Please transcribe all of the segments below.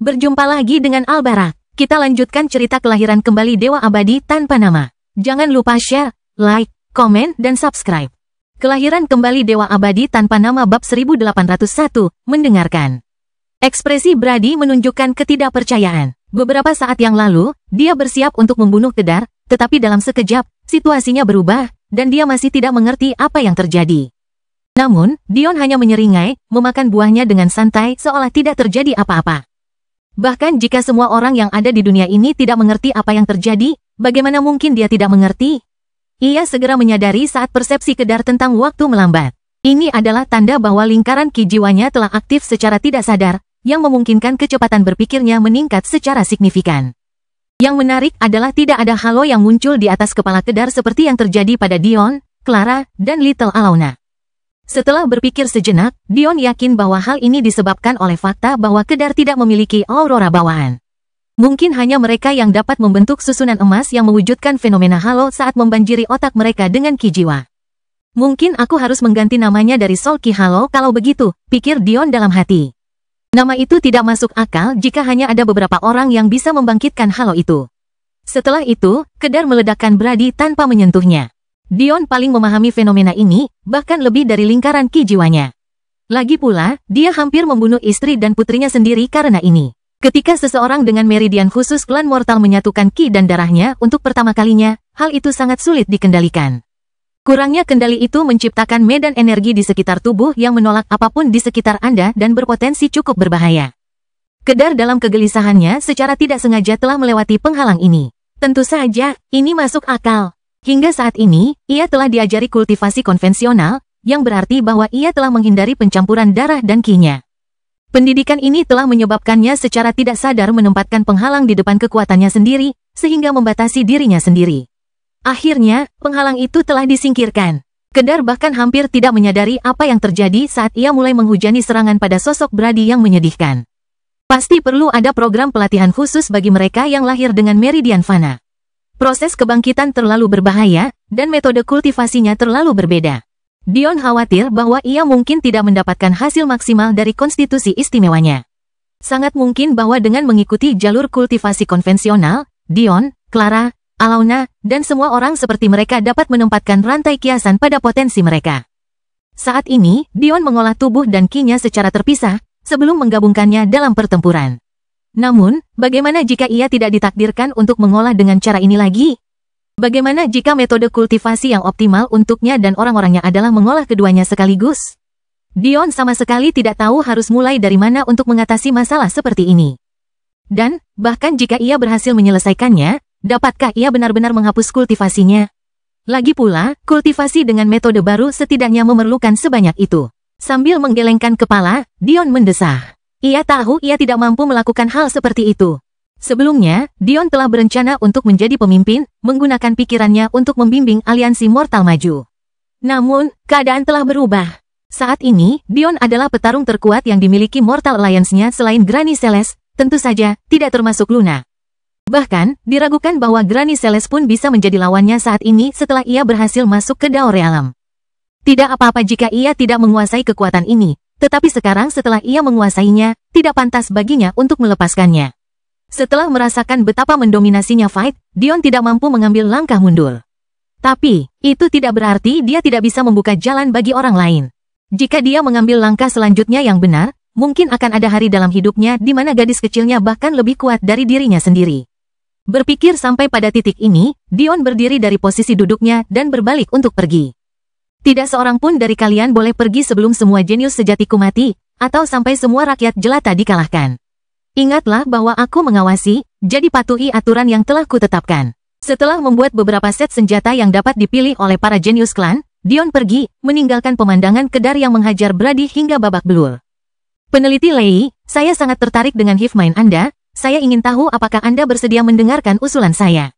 Berjumpa lagi dengan Albarak. Kita lanjutkan cerita kelahiran kembali Dewa Abadi tanpa nama. Jangan lupa share, like, komen, dan subscribe. Kelahiran kembali Dewa Abadi tanpa nama bab 1801, mendengarkan. Ekspresi Brady menunjukkan ketidakpercayaan. Beberapa saat yang lalu, dia bersiap untuk membunuh Kedar, tetapi dalam sekejap, situasinya berubah, dan dia masih tidak mengerti apa yang terjadi. Namun, Dion hanya menyeringai, memakan buahnya dengan santai seolah tidak terjadi apa-apa. Bahkan jika semua orang yang ada di dunia ini tidak mengerti apa yang terjadi, bagaimana mungkin dia tidak mengerti? Ia segera menyadari saat persepsi Kedar tentang waktu melambat. Ini adalah tanda bahwa lingkaran ki jiwanya telah aktif secara tidak sadar, yang memungkinkan kecepatan berpikirnya meningkat secara signifikan. Yang menarik adalah tidak ada halo yang muncul di atas kepala Kedar seperti yang terjadi pada Dion, Clara, dan Little Alona. Setelah berpikir sejenak, Dion yakin bahwa hal ini disebabkan oleh fakta bahwa Kedar tidak memiliki aurora bawaan. Mungkin hanya mereka yang dapat membentuk susunan emas yang mewujudkan fenomena halo saat membanjiri otak mereka dengan ki jiwa. Mungkin aku harus mengganti namanya dari Soul Ki Halo kalau begitu, pikir Dion dalam hati. Nama itu tidak masuk akal jika hanya ada beberapa orang yang bisa membangkitkan halo itu. Setelah itu, Kedar meledakkan Brady tanpa menyentuhnya. Dion paling memahami fenomena ini, bahkan lebih dari lingkaran ki jiwanya. Lagi pula, dia hampir membunuh istri dan putrinya sendiri karena ini. Ketika seseorang dengan meridian khusus klan mortal menyatukan ki dan darahnya untuk pertama kalinya, hal itu sangat sulit dikendalikan. Kurangnya kendali itu menciptakan medan energi di sekitar tubuh yang menolak apapun di sekitar Anda dan berpotensi cukup berbahaya. Kedar dalam kegelisahannya secara tidak sengaja telah melewati penghalang ini. Tentu saja, ini masuk akal. Hingga saat ini, ia telah diajari kultivasi konvensional, yang berarti bahwa ia telah menghindari pencampuran darah dan ki-nya. Pendidikan ini telah menyebabkannya secara tidak sadar menempatkan penghalang di depan kekuatannya sendiri, sehingga membatasi dirinya sendiri. Akhirnya, penghalang itu telah disingkirkan. Kedar bahkan hampir tidak menyadari apa yang terjadi saat ia mulai menghujani serangan pada sosok Brady yang menyedihkan. Pasti perlu ada program pelatihan khusus bagi mereka yang lahir dengan meridian fana. Proses kebangkitan terlalu berbahaya, dan metode kultivasinya terlalu berbeda. Dion khawatir bahwa ia mungkin tidak mendapatkan hasil maksimal dari konstitusi istimewanya. Sangat mungkin bahwa dengan mengikuti jalur kultivasi konvensional, Dion, Clara, Alona, dan semua orang seperti mereka dapat menempatkan rantai kiasan pada potensi mereka. Saat ini, Dion mengolah tubuh dan ki-nya secara terpisah, sebelum menggabungkannya dalam pertempuran. Namun, bagaimana jika ia tidak ditakdirkan untuk mengolah dengan cara ini lagi? Bagaimana jika metode kultivasi yang optimal untuknya dan orang-orangnya adalah mengolah keduanya sekaligus? Dion sama sekali tidak tahu harus mulai dari mana untuk mengatasi masalah seperti ini. Dan, bahkan jika ia berhasil menyelesaikannya, dapatkah ia benar-benar menghapus kultivasinya? Lagi pula, kultivasi dengan metode baru setidaknya memerlukan sebanyak itu. Sambil menggelengkan kepala, Dion mendesah. Ia tahu ia tidak mampu melakukan hal seperti itu. Sebelumnya, Dion telah berencana untuk menjadi pemimpin, menggunakan pikirannya untuk membimbing aliansi mortal maju. Namun, keadaan telah berubah. Saat ini, Dion adalah petarung terkuat yang dimiliki Mortal Alliance-nya selain Granny Celeste, tentu saja, tidak termasuk Luna. Bahkan, diragukan bahwa Granny Celeste pun bisa menjadi lawannya saat ini setelah ia berhasil masuk ke Dao Realm. Tidak apa-apa jika ia tidak menguasai kekuatan ini. Tetapi sekarang setelah ia menguasainya, tidak pantas baginya untuk melepaskannya. Setelah merasakan betapa mendominasinya Fight, Dion tidak mampu mengambil langkah mundur. Tapi, itu tidak berarti dia tidak bisa membuka jalan bagi orang lain. Jika dia mengambil langkah selanjutnya yang benar, mungkin akan ada hari dalam hidupnya di mana gadis kecilnya bahkan lebih kuat dari dirinya sendiri. Berpikir sampai pada titik ini, Dion berdiri dari posisi duduknya dan berbalik untuk pergi. Tidak seorang pun dari kalian boleh pergi sebelum semua jenius sejatiku mati, atau sampai semua rakyat jelata dikalahkan. Ingatlah bahwa aku mengawasi, jadi patuhi aturan yang telah kutetapkan. Setelah membuat beberapa set senjata yang dapat dipilih oleh para jenius klan, Dion pergi, meninggalkan pemandangan Kedar yang menghajar Brady hingga babak belur. Peneliti Lei, saya sangat tertarik dengan hive mind Anda, saya ingin tahu apakah Anda bersedia mendengarkan usulan saya.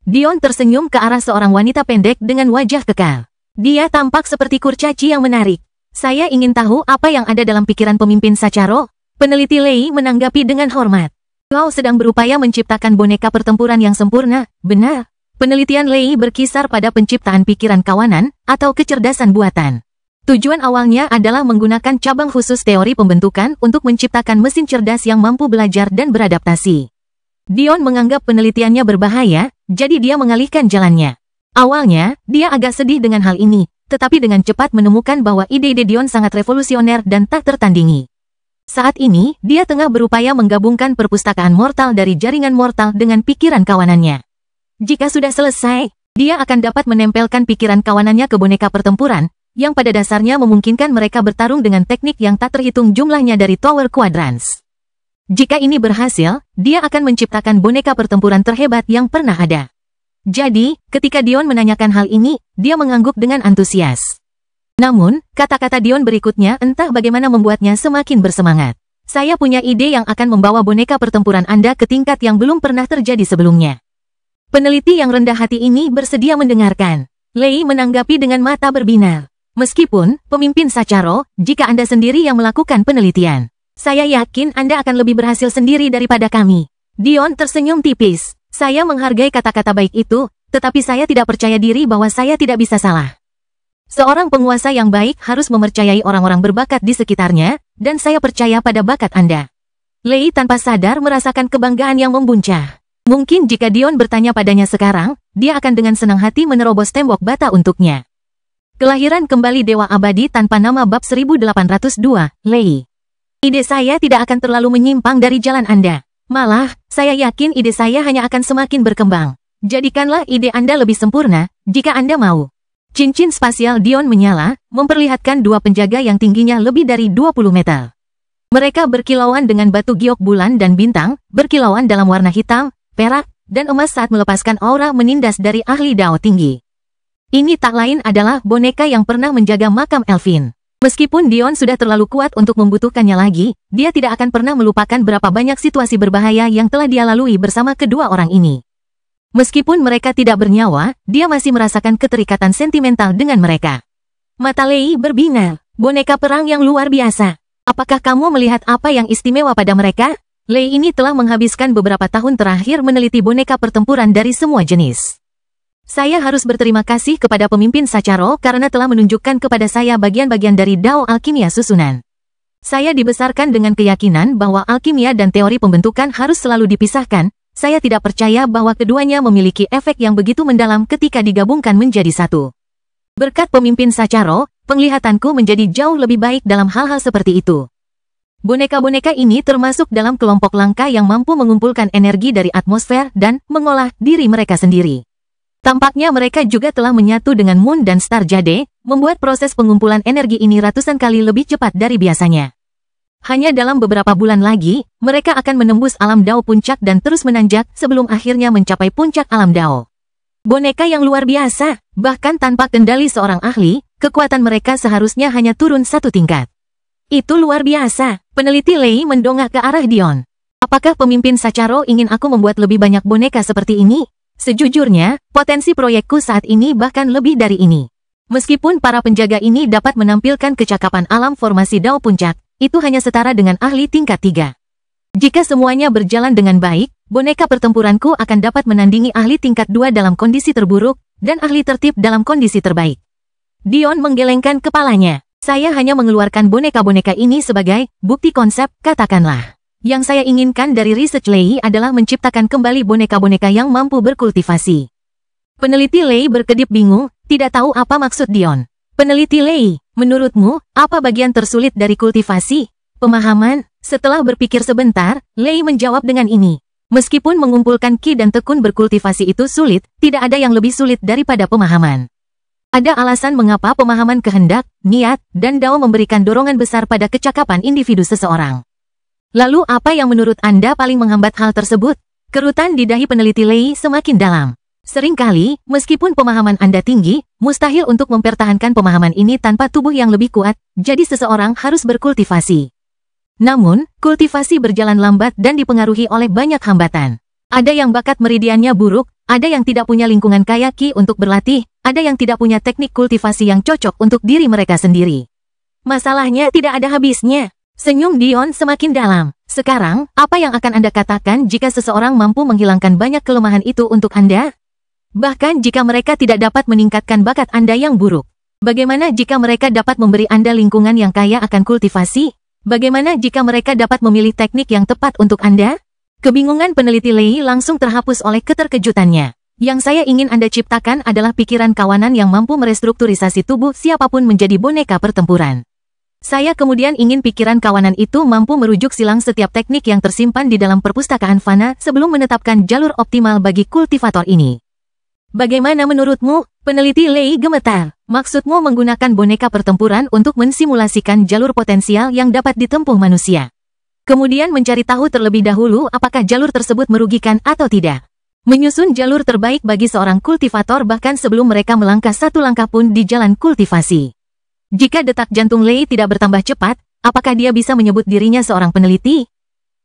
Dion tersenyum ke arah seorang wanita pendek dengan wajah kekal. Dia tampak seperti kurcaci yang menarik. Saya ingin tahu apa yang ada dalam pikiran pemimpin Sacharo. Peneliti Lei menanggapi dengan hormat. Kau sedang berupaya menciptakan boneka pertempuran yang sempurna, benar? Penelitian Lei berkisar pada penciptaan pikiran kawanan atau kecerdasan buatan. Tujuan awalnya adalah menggunakan cabang khusus teori pembentukan untuk menciptakan mesin cerdas yang mampu belajar dan beradaptasi. Dion menganggap penelitiannya berbahaya, jadi dia mengalihkan jalannya. Awalnya, dia agak sedih dengan hal ini, tetapi dengan cepat menemukan bahwa ide-ide Dion sangat revolusioner dan tak tertandingi. Saat ini, dia tengah berupaya menggabungkan perpustakaan mortal dari jaringan mortal dengan pikiran kawanannya. Jika sudah selesai, dia akan dapat menempelkan pikiran kawanannya ke boneka pertempuran, yang pada dasarnya memungkinkan mereka bertarung dengan teknik yang tak terhitung jumlahnya dari Tower Quadrants. Jika ini berhasil, dia akan menciptakan boneka pertempuran terhebat yang pernah ada. Jadi, ketika Dion menanyakan hal ini, dia mengangguk dengan antusias. Namun, kata-kata Dion berikutnya entah bagaimana membuatnya semakin bersemangat. Saya punya ide yang akan membawa boneka pertempuran Anda ke tingkat yang belum pernah terjadi sebelumnya. Peneliti yang rendah hati ini bersedia mendengarkan. Lei menanggapi dengan mata berbinar. Meskipun, pemimpin Sacharo, jika Anda sendiri yang melakukan penelitian, saya yakin Anda akan lebih berhasil sendiri daripada kami. Dion tersenyum tipis. Saya menghargai kata-kata baik itu, tetapi saya tidak percaya diri bahwa saya tidak bisa salah. Seorang penguasa yang baik harus mempercayai orang-orang berbakat di sekitarnya, dan saya percaya pada bakat Anda. Lei tanpa sadar merasakan kebanggaan yang membuncah. Mungkin jika Dion bertanya padanya sekarang, dia akan dengan senang hati menerobos tembok bata untuknya. Kelahiran kembali Dewa Abadi tanpa nama bab 1802, Lei. Ide saya tidak akan terlalu menyimpang dari jalan Anda. Malah, saya yakin ide saya hanya akan semakin berkembang. Jadikanlah ide Anda lebih sempurna, jika Anda mau. Cincin spasial Dion menyala, memperlihatkan dua penjaga yang tingginya lebih dari 20 meter. Mereka berkilauan dengan batu giok bulan dan bintang, berkilauan dalam warna hitam, perak, dan emas saat melepaskan aura menindas dari ahli Dao tinggi. Ini tak lain adalah boneka yang pernah menjaga makam Elvin. Meskipun Dion sudah terlalu kuat untuk membutuhkannya lagi, dia tidak akan pernah melupakan berapa banyak situasi berbahaya yang telah dia lalui bersama kedua orang ini. Meskipun mereka tidak bernyawa, dia masih merasakan keterikatan sentimental dengan mereka. Mata Lei berbinar. Boneka perang yang luar biasa. Apakah kamu melihat apa yang istimewa pada mereka? Lei ini telah menghabiskan beberapa tahun terakhir meneliti boneka pertempuran dari semua jenis. Saya harus berterima kasih kepada pemimpin Sacharo karena telah menunjukkan kepada saya bagian-bagian dari Dao Alkimia susunan. Saya dibesarkan dengan keyakinan bahwa alkimia dan teori pembentukan harus selalu dipisahkan. Saya tidak percaya bahwa keduanya memiliki efek yang begitu mendalam ketika digabungkan menjadi satu. Berkat pemimpin Sacharo, penglihatanku menjadi jauh lebih baik dalam hal-hal seperti itu. Boneka-boneka ini termasuk dalam kelompok langka yang mampu mengumpulkan energi dari atmosfer dan mengolah diri mereka sendiri. Tampaknya mereka juga telah menyatu dengan Moon dan Star Jade, membuat proses pengumpulan energi ini ratusan kali lebih cepat dari biasanya. Hanya dalam beberapa bulan lagi, mereka akan menembus alam Dao puncak dan terus menanjak sebelum akhirnya mencapai puncak alam Dao. Boneka yang luar biasa, bahkan tanpa kendali seorang ahli, kekuatan mereka seharusnya hanya turun satu tingkat. Itu luar biasa, peneliti Lei mendongak ke arah Dion. Apakah pemimpin Sacharo ingin aku membuat lebih banyak boneka seperti ini? Sejujurnya, potensi proyekku saat ini bahkan lebih dari ini. Meskipun para penjaga ini dapat menampilkan kecakapan alam formasi Dao puncak, itu hanya setara dengan ahli tingkat 3. Jika semuanya berjalan dengan baik, boneka pertempuranku akan dapat menandingi ahli tingkat 2 dalam kondisi terburuk, dan ahli tertib dalam kondisi terbaik. Dion menggelengkan kepalanya. Saya hanya mengeluarkan boneka-boneka ini sebagai bukti konsep, katakanlah. Yang saya inginkan dari research Lei adalah menciptakan kembali boneka-boneka yang mampu berkultivasi. Peneliti Lei berkedip bingung, tidak tahu apa maksud Dion. Peneliti Lei, menurutmu, apa bagian tersulit dari kultivasi? Pemahaman? Setelah berpikir sebentar, Lei menjawab dengan ini. Meskipun mengumpulkan ki dan tekun berkultivasi itu sulit, tidak ada yang lebih sulit daripada pemahaman. Ada alasan mengapa pemahaman kehendak, niat, dan Dao memberikan dorongan besar pada kecakapan individu seseorang. Lalu apa yang menurut Anda paling menghambat hal tersebut? Kerutan di dahi peneliti Lei semakin dalam. Seringkali, meskipun pemahaman Anda tinggi, mustahil untuk mempertahankan pemahaman ini tanpa tubuh yang lebih kuat, jadi seseorang harus berkultivasi. Namun, kultivasi berjalan lambat dan dipengaruhi oleh banyak hambatan. Ada yang bakat meridiannya buruk, ada yang tidak punya lingkungan kaya ki untuk berlatih, ada yang tidak punya teknik kultivasi yang cocok untuk diri mereka sendiri. Masalahnya tidak ada habisnya. Senyum Dion semakin dalam. Sekarang, apa yang akan Anda katakan jika seseorang mampu menghilangkan banyak kelemahan itu untuk Anda? Bahkan jika mereka tidak dapat meningkatkan bakat Anda yang buruk. Bagaimana jika mereka dapat memberi Anda lingkungan yang kaya akan kultivasi? Bagaimana jika mereka dapat memilih teknik yang tepat untuk Anda? Kebingungan peneliti Lei langsung terhapus oleh keterkejutannya. Yang saya ingin Anda ciptakan adalah pikiran kawanan yang mampu merestrukturisasi tubuh siapapun menjadi boneka pertempuran. Saya kemudian ingin pikiran kawanan itu mampu merujuk silang setiap teknik yang tersimpan di dalam perpustakaan Fana sebelum menetapkan jalur optimal bagi kultivator ini. Bagaimana menurutmu? Peneliti Lei gemetar. Maksudmu menggunakan boneka pertempuran untuk mensimulasikan jalur potensial yang dapat ditempuh manusia. Kemudian mencari tahu terlebih dahulu apakah jalur tersebut merugikan atau tidak. Menyusun jalur terbaik bagi seorang kultivator bahkan sebelum mereka melangkah satu langkah pun di jalan kultivasi. Jika detak jantung Lei tidak bertambah cepat, apakah dia bisa menyebut dirinya seorang peneliti?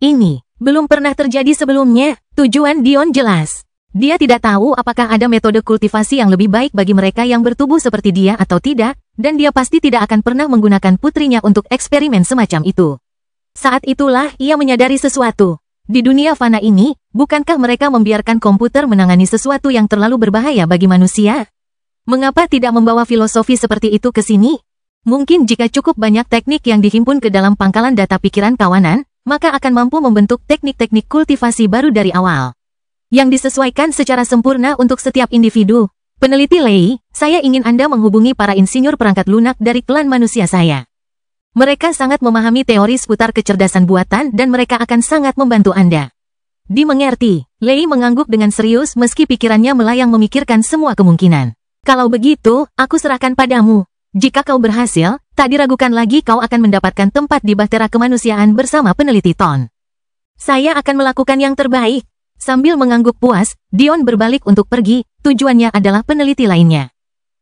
Ini belum pernah terjadi sebelumnya. Tujuan Dion jelas. Dia tidak tahu apakah ada metode kultivasi yang lebih baik bagi mereka yang bertubuh seperti dia atau tidak, dan dia pasti tidak akan pernah menggunakan putrinya untuk eksperimen semacam itu. Saat itulah ia menyadari sesuatu. Di dunia fana ini, bukankah mereka membiarkan komputer menangani sesuatu yang terlalu berbahaya bagi manusia? Mengapa tidak membawa filosofi seperti itu ke sini? Mungkin jika cukup banyak teknik yang dihimpun ke dalam pangkalan data pikiran kawanan, maka akan mampu membentuk teknik-teknik kultivasi baru dari awal. Yang disesuaikan secara sempurna untuk setiap individu. Peneliti Lei, saya ingin Anda menghubungi para insinyur perangkat lunak dari klan manusia saya. Mereka sangat memahami teori seputar kecerdasan buatan dan mereka akan sangat membantu Anda. Dimengerti, Lei mengangguk dengan serius meski pikirannya melayang memikirkan semua kemungkinan. Kalau begitu, aku serahkan padamu. Jika kau berhasil, tak diragukan lagi kau akan mendapatkan tempat di bahtera kemanusiaan bersama peneliti Ton. Saya akan melakukan yang terbaik. Sambil mengangguk puas, Dion berbalik untuk pergi, tujuannya adalah peneliti lainnya.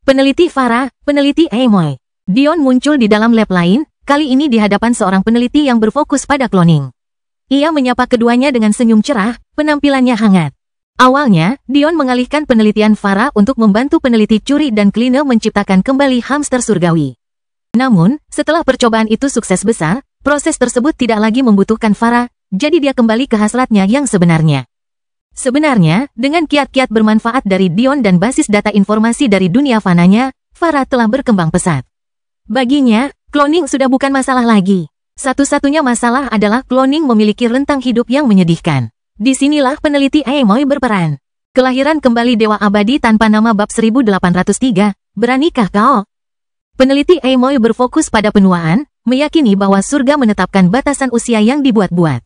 Peneliti Farah, peneliti Amoy. Dion muncul di dalam lab lain, kali ini di hadapan seorang peneliti yang berfokus pada cloning. Ia menyapa keduanya dengan senyum cerah, penampilannya hangat. Awalnya, Dion mengalihkan penelitian Farah untuk membantu peneliti Curi dan Kline menciptakan kembali hamster surgawi. Namun, setelah percobaan itu sukses besar, proses tersebut tidak lagi membutuhkan Farah, jadi dia kembali ke hasratnya yang sebenarnya. Sebenarnya, dengan kiat-kiat bermanfaat dari Dion dan basis data informasi dari dunia fananya, Farah telah berkembang pesat. Baginya, cloning sudah bukan masalah lagi. Satu-satunya masalah adalah cloning memiliki rentang hidup yang menyedihkan. Disinilah peneliti Amoy berperan. Kelahiran kembali Dewa Abadi tanpa nama bab 1803, beranikah kau? Peneliti Amoy berfokus pada penuaan, meyakini bahwa surga menetapkan batasan usia yang dibuat-buat.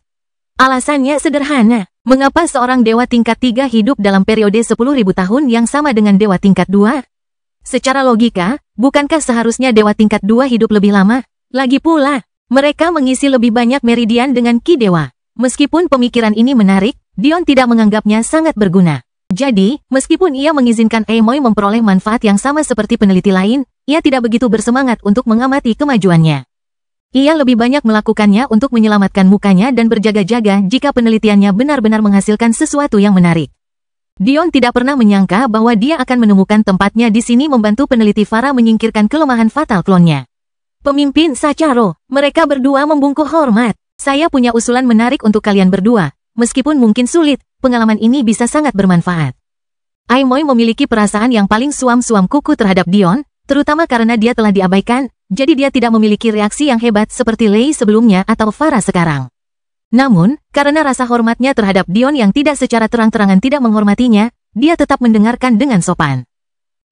Alasannya sederhana, mengapa seorang dewa tingkat 3 hidup dalam periode 10.000 tahun yang sama dengan dewa tingkat 2? Secara logika, bukankah seharusnya dewa tingkat 2 hidup lebih lama? Lagi pula, mereka mengisi lebih banyak meridian dengan ki dewa. Meskipun pemikiran ini menarik, Dion tidak menganggapnya sangat berguna. Jadi, meskipun ia mengizinkan Amoy memperoleh manfaat yang sama seperti peneliti lain, ia tidak begitu bersemangat untuk mengamati kemajuannya. Ia lebih banyak melakukannya untuk menyelamatkan mukanya dan berjaga-jaga jika penelitiannya benar-benar menghasilkan sesuatu yang menarik. Dion tidak pernah menyangka bahwa dia akan menemukan tempatnya di sini membantu peneliti Farah menyingkirkan kelemahan fatal klonnya. Pemimpin Sacharo, mereka berdua membungkuk hormat. Saya punya usulan menarik untuk kalian berdua. Meskipun mungkin sulit, pengalaman ini bisa sangat bermanfaat. Amoy memiliki perasaan yang paling suam-suam kuku terhadap Dion, terutama karena dia telah diabaikan, jadi dia tidak memiliki reaksi yang hebat seperti Lei sebelumnya atau Farah sekarang. Namun, karena rasa hormatnya terhadap Dion yang tidak secara terang-terangan tidak menghormatinya, dia tetap mendengarkan dengan sopan.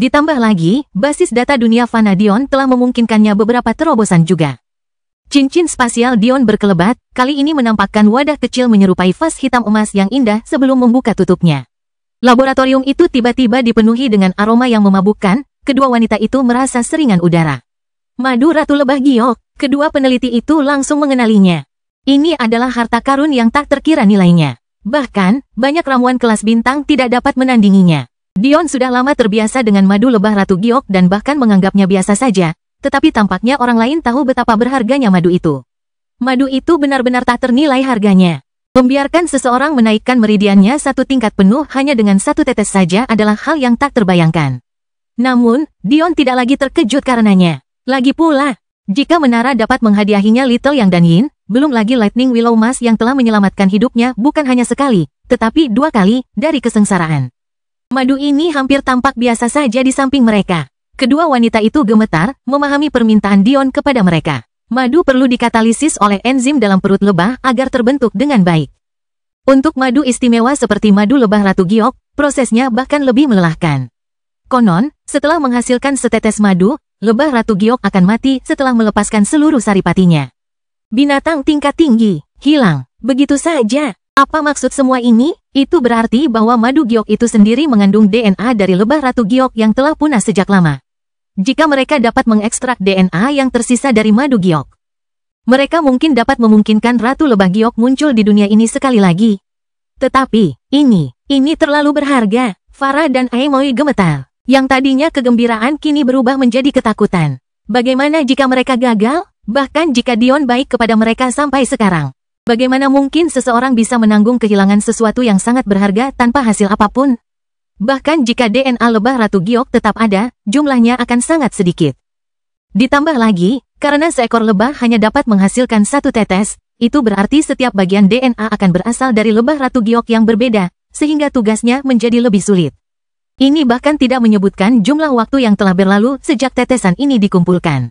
Ditambah lagi, basis data dunia fana Dion telah memungkinkannya beberapa terobosan juga. Cincin spasial Dion berkelebat, kali ini menampakkan wadah kecil menyerupai vas hitam emas yang indah sebelum membuka tutupnya. Laboratorium itu tiba-tiba dipenuhi dengan aroma yang memabukkan, kedua wanita itu merasa seringan udara. Madu Ratu Lebah Giok, kedua peneliti itu langsung mengenalinya. Ini adalah harta karun yang tak terkira nilainya. Bahkan, banyak ramuan kelas bintang tidak dapat menandinginya. Dion sudah lama terbiasa dengan madu lebah Ratu Giok dan bahkan menganggapnya biasa saja, tetapi tampaknya orang lain tahu betapa berharganya madu itu. Madu itu benar-benar tak ternilai harganya. Membiarkan seseorang menaikkan meridiannya satu tingkat penuh hanya dengan satu tetes saja adalah hal yang tak terbayangkan. Namun, Dion tidak lagi terkejut karenanya. Lagi pula, jika menara dapat menghadiahinya Little Yang dan Yin, belum lagi Lightning Willow Mas yang telah menyelamatkan hidupnya bukan hanya sekali, tetapi 2 kali, dari kesengsaraan. Madu ini hampir tampak biasa saja di samping mereka. Kedua wanita itu gemetar, memahami permintaan Dion kepada mereka. Madu perlu dikatalisis oleh enzim dalam perut lebah agar terbentuk dengan baik. Untuk madu istimewa seperti madu lebah Ratu Giok, prosesnya bahkan lebih melelahkan. Konon, setelah menghasilkan setetes madu, lebah Ratu Giok akan mati setelah melepaskan seluruh saripatinya. Binatang tingkat tinggi, hilang, begitu saja. Apa maksud semua ini? Itu berarti bahwa madu giok itu sendiri mengandung DNA dari lebah Ratu Giok yang telah punah sejak lama. Jika mereka dapat mengekstrak DNA yang tersisa dari madu giok, mereka mungkin dapat memungkinkan Ratu Lebah Giok muncul di dunia ini sekali lagi. Tetapi, ini terlalu berharga. Farah dan Aimoy gemetar. Yang tadinya kegembiraan kini berubah menjadi ketakutan. Bagaimana jika mereka gagal? Bahkan jika Dion baik kepada mereka sampai sekarang. Bagaimana mungkin seseorang bisa menanggung kehilangan sesuatu yang sangat berharga tanpa hasil apapun? Bahkan jika DNA lebah Ratu Giok tetap ada, jumlahnya akan sangat sedikit. Ditambah lagi, karena seekor lebah hanya dapat menghasilkan satu tetes, itu berarti setiap bagian DNA akan berasal dari lebah Ratu Giok yang berbeda, sehingga tugasnya menjadi lebih sulit. Ini bahkan tidak menyebutkan jumlah waktu yang telah berlalu sejak tetesan ini dikumpulkan.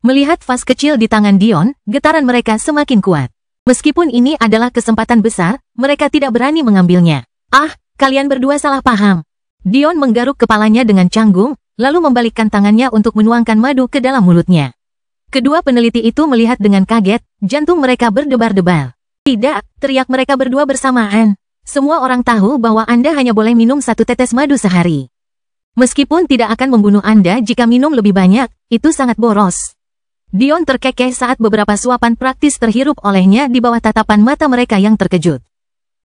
Melihat vas kecil di tangan Dion, getaran mereka semakin kuat. Meskipun ini adalah kesempatan besar, mereka tidak berani mengambilnya. Ah, kalian berdua salah paham. Dion menggaruk kepalanya dengan canggung, lalu membalikkan tangannya untuk menuangkan madu ke dalam mulutnya. Kedua peneliti itu melihat dengan kaget, jantung mereka berdebar-debar. Tidak, teriak mereka berdua bersamaan. Semua orang tahu bahwa Anda hanya boleh minum satu tetes madu sehari. Meskipun tidak akan membunuh Anda jika minum lebih banyak, itu sangat boros. Dion terkekeh saat beberapa suapan praktis terhirup olehnya di bawah tatapan mata mereka yang terkejut.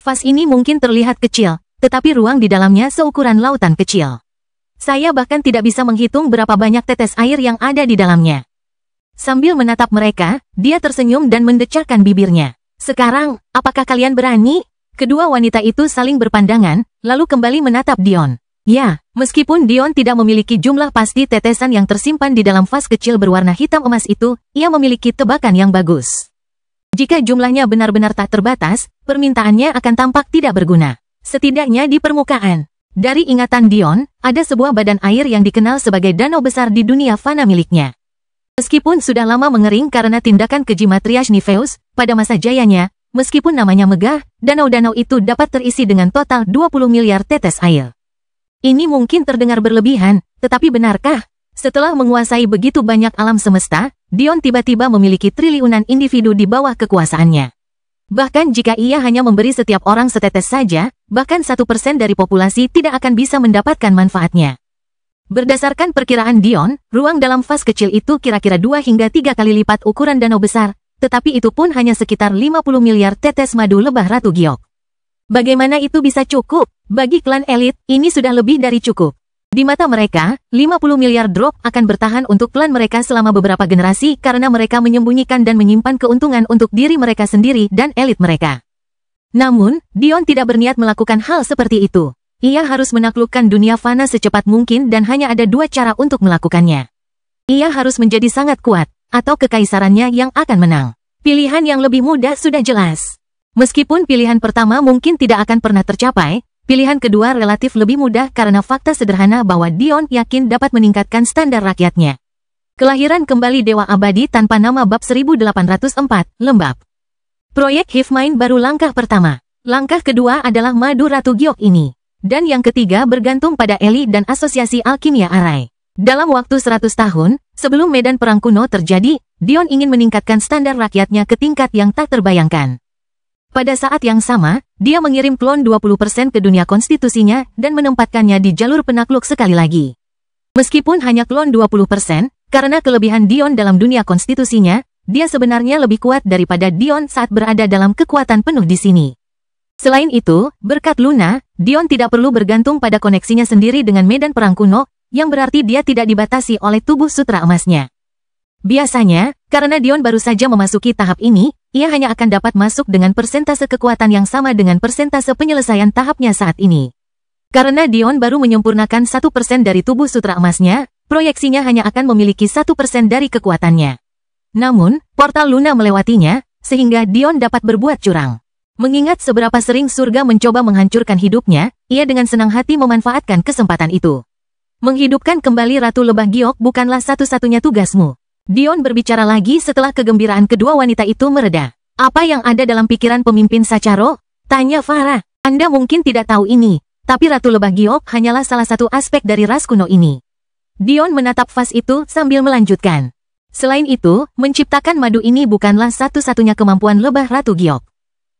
Vas ini mungkin terlihat kecil, tetapi ruang di dalamnya seukuran lautan kecil. Saya bahkan tidak bisa menghitung berapa banyak tetes air yang ada di dalamnya. Sambil menatap mereka, dia tersenyum dan mendecakkan bibirnya. Sekarang, apakah kalian berani? Kedua wanita itu saling berpandangan, lalu kembali menatap Dion. Ya, meskipun Dion tidak memiliki jumlah pasti tetesan yang tersimpan di dalam vas kecil berwarna hitam emas itu, ia memiliki tebakan yang bagus. Jika jumlahnya benar-benar tak terbatas, permintaannya akan tampak tidak berguna. Setidaknya di permukaan. Dari ingatan Dion, ada sebuah badan air yang dikenal sebagai danau besar di dunia fana miliknya. Meskipun sudah lama mengering karena tindakan keji Matriarch Nifeus, pada masa jayanya, meskipun namanya megah, danau-danau itu dapat terisi dengan total 20 miliar tetes air. Ini mungkin terdengar berlebihan, tetapi benarkah? Setelah menguasai begitu banyak alam semesta, Dion tiba-tiba memiliki triliunan individu di bawah kekuasaannya. Bahkan jika ia hanya memberi setiap orang setetes saja, bahkan 1% dari populasi tidak akan bisa mendapatkan manfaatnya. Berdasarkan perkiraan Dion, ruang dalam vas kecil itu kira-kira 2 hingga 3 kali lipat ukuran danau besar, tetapi itu pun hanya sekitar 50 miliar tetes madu lebah Ratu Giok. Bagaimana itu bisa cukup? Bagi klan elit, ini sudah lebih dari cukup. Di mata mereka, 50 miliar drop akan bertahan untuk klan mereka selama beberapa generasi karena mereka menyembunyikan dan menyimpan keuntungan untuk diri mereka sendiri dan elit mereka. Namun, Dion tidak berniat melakukan hal seperti itu. Ia harus menaklukkan dunia fana secepat mungkin dan hanya ada 2 cara untuk melakukannya. Ia harus menjadi sangat kuat, atau kekaisarannya yang akan menang. Pilihan yang lebih mudah sudah jelas. Meskipun pilihan pertama mungkin tidak akan pernah tercapai, pilihan kedua relatif lebih mudah karena fakta sederhana bahwa Dion yakin dapat meningkatkan standar rakyatnya. Kelahiran kembali Dewa Abadi tanpa nama bab 1804, lembab. Proyek Hifmine baru langkah pertama. Langkah kedua adalah madu Ratu Giok ini. Dan yang ketiga bergantung pada Eli dan Asosiasi Alkimia Arai. Dalam waktu 100 tahun, sebelum medan perang kuno terjadi, Dion ingin meningkatkan standar rakyatnya ke tingkat yang tak terbayangkan. Pada saat yang sama, dia mengirim klon 20% ke dunia konstitusinya dan menempatkannya di jalur penakluk sekali lagi. Meskipun hanya klon 20%, karena kelebihan Dion dalam dunia konstitusinya, dia sebenarnya lebih kuat daripada Dion saat berada dalam kekuatan penuh di sini. Selain itu, berkat Luna, Dion tidak perlu bergantung pada koneksinya sendiri dengan medan perang kuno, yang berarti dia tidak dibatasi oleh tubuh sutra emasnya. Biasanya, karena Dion baru saja memasuki tahap ini, ia hanya akan dapat masuk dengan persentase kekuatan yang sama dengan persentase penyelesaian tahapnya saat ini. Karena Dion baru menyempurnakan 1% dari tubuh sutra emasnya, proyeksinya hanya akan memiliki 1% dari kekuatannya. Namun, portal Luna melewatinya, sehingga Dion dapat berbuat curang. Mengingat seberapa sering surga mencoba menghancurkan hidupnya, ia dengan senang hati memanfaatkan kesempatan itu. Menghidupkan kembali Ratu Lebah Giok bukanlah satu-satunya tugasmu. Dion berbicara lagi setelah kegembiraan kedua wanita itu mereda. Apa yang ada dalam pikiran pemimpin Sacharo? Tanya Farah. Anda mungkin tidak tahu ini, tapi Ratu Lebah Giok hanyalah salah satu aspek dari ras kuno ini. Dion menatap vas itu sambil melanjutkan. Selain itu, menciptakan madu ini bukanlah satu-satunya kemampuan Lebah Ratu Giok.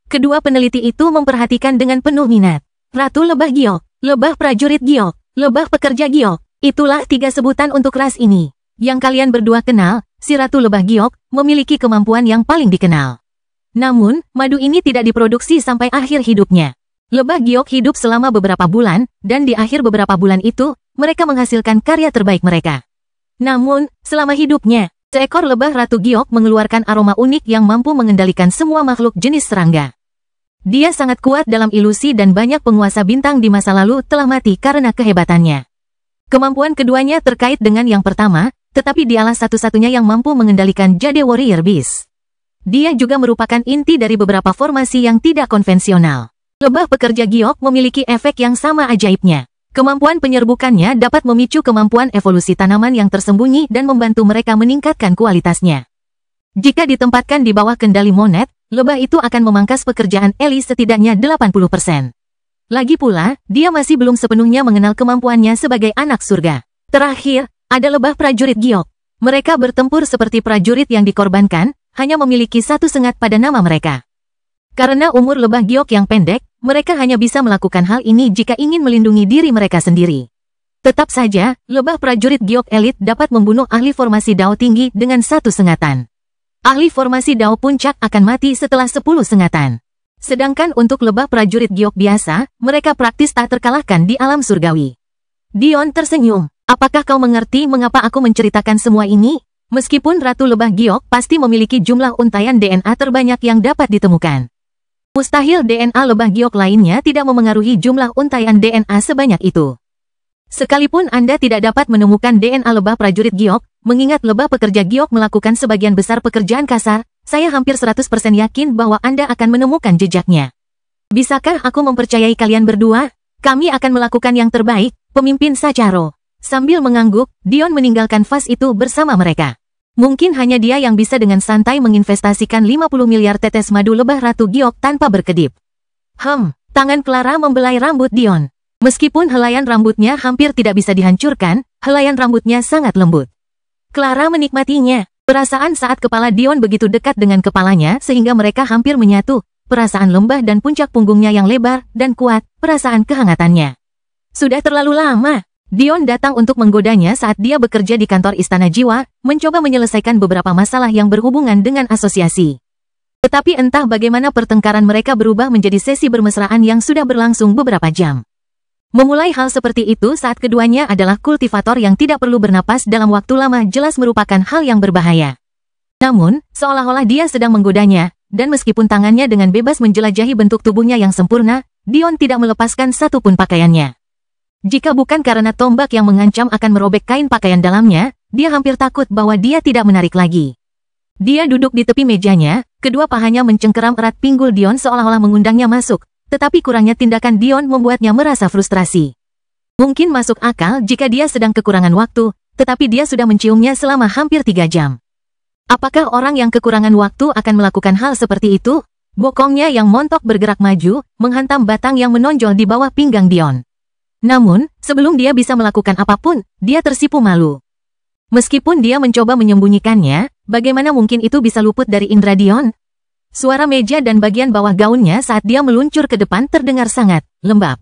Kedua peneliti itu memperhatikan dengan penuh minat. Ratu Lebah Giok, Lebah Prajurit Giok, Lebah Pekerja Giok, itulah 3 sebutan untuk ras ini. Yang kalian berdua kenal, si Ratu Lebah Giok memiliki kemampuan yang paling dikenal. Namun, madu ini tidak diproduksi sampai akhir hidupnya. Lebah Giok hidup selama beberapa bulan, dan di akhir beberapa bulan itu, mereka menghasilkan karya terbaik mereka. Namun, selama hidupnya, seekor lebah Ratu Giok mengeluarkan aroma unik yang mampu mengendalikan semua makhluk jenis serangga. Dia sangat kuat dalam ilusi dan banyak penguasa bintang di masa lalu telah mati karena kehebatannya. Kemampuan keduanya terkait dengan yang pertama, tetapi dialah satu-satunya yang mampu mengendalikan Jade Warrior Beast. Dia juga merupakan inti dari beberapa formasi yang tidak konvensional. Lebah Pekerja Giok memiliki efek yang sama ajaibnya. Kemampuan penyerbukannya dapat memicu kemampuan evolusi tanaman yang tersembunyi dan membantu mereka meningkatkan kualitasnya. Jika ditempatkan di bawah kendali Monet, lebah itu akan memangkas pekerjaan Eli setidaknya 80%. Lagi pula, dia masih belum sepenuhnya mengenal kemampuannya sebagai anak surga. Terakhir, ada lebah prajurit Giok. Mereka bertempur seperti prajurit yang dikorbankan, hanya memiliki satu sengat pada nama mereka. Karena umur lebah Giok yang pendek, mereka hanya bisa melakukan hal ini jika ingin melindungi diri mereka sendiri. Tetap saja, lebah prajurit Giok elit dapat membunuh ahli formasi Dao tinggi dengan satu sengatan. Ahli formasi Dao puncak akan mati setelah 10 sengatan. Sedangkan untuk lebah prajurit Giok biasa, mereka praktis tak terkalahkan di alam surgawi. Dion tersenyum. Apakah kau mengerti mengapa aku menceritakan semua ini? Meskipun Ratu Lebah Giok pasti memiliki jumlah untaian DNA terbanyak yang dapat ditemukan. Mustahil DNA Lebah Giok lainnya tidak memengaruhi jumlah untaian DNA sebanyak itu. Sekalipun Anda tidak dapat menemukan DNA Lebah Prajurit Giok, mengingat Lebah Pekerja Giok melakukan sebagian besar pekerjaan kasar, saya hampir 100% yakin bahwa Anda akan menemukan jejaknya. Bisakah aku mempercayai kalian berdua? Kami akan melakukan yang terbaik, pemimpin Sacharo. Sambil mengangguk, Dion meninggalkan vas itu bersama mereka. Mungkin hanya dia yang bisa dengan santai menginvestasikan 50 miliar tetes madu lebah Ratu Giok tanpa berkedip. Tangan Clara membelai rambut Dion. Meskipun helaian rambutnya hampir tidak bisa dihancurkan, helaian rambutnya sangat lembut. Clara menikmatinya. Perasaan saat kepala Dion begitu dekat dengan kepalanya sehingga mereka hampir menyatu. Perasaan lembah dan puncak punggungnya yang lebar dan kuat, perasaan kehangatannya. Sudah terlalu lama. Dion datang untuk menggodanya saat dia bekerja di kantor Istana Jiwa, mencoba menyelesaikan beberapa masalah yang berhubungan dengan asosiasi. Tetapi entah bagaimana pertengkaran mereka berubah menjadi sesi bermesraan yang sudah berlangsung beberapa jam. Memulai hal seperti itu saat keduanya adalah kultivator yang tidak perlu bernapas dalam waktu lama jelas merupakan hal yang berbahaya. Namun, seolah-olah dia sedang menggodanya, dan meskipun tangannya dengan bebas menjelajahi bentuk tubuhnya yang sempurna, Dion tidak melepaskan satupun pakaiannya. Jika bukan karena tombak yang mengancam akan merobek kain pakaian dalamnya, dia hampir takut bahwa dia tidak menarik lagi. Dia duduk di tepi mejanya, kedua pahanya mencengkeram erat pinggul Dion seolah-olah mengundangnya masuk, tetapi kurangnya tindakan Dion membuatnya merasa frustrasi. Mungkin masuk akal jika dia sedang kekurangan waktu, tetapi dia sudah menciumnya selama hampir 3 jam. Apakah orang yang kekurangan waktu akan melakukan hal seperti itu? Bokongnya yang montok bergerak maju, menghantam batang yang menonjol di bawah pinggang Dion. Namun, sebelum dia bisa melakukan apapun, dia tersipu malu. Meskipun dia mencoba menyembunyikannya, bagaimana mungkin itu bisa luput dari indera Dion? Suara meja dan bagian bawah gaunnya saat dia meluncur ke depan terdengar sangat lembab.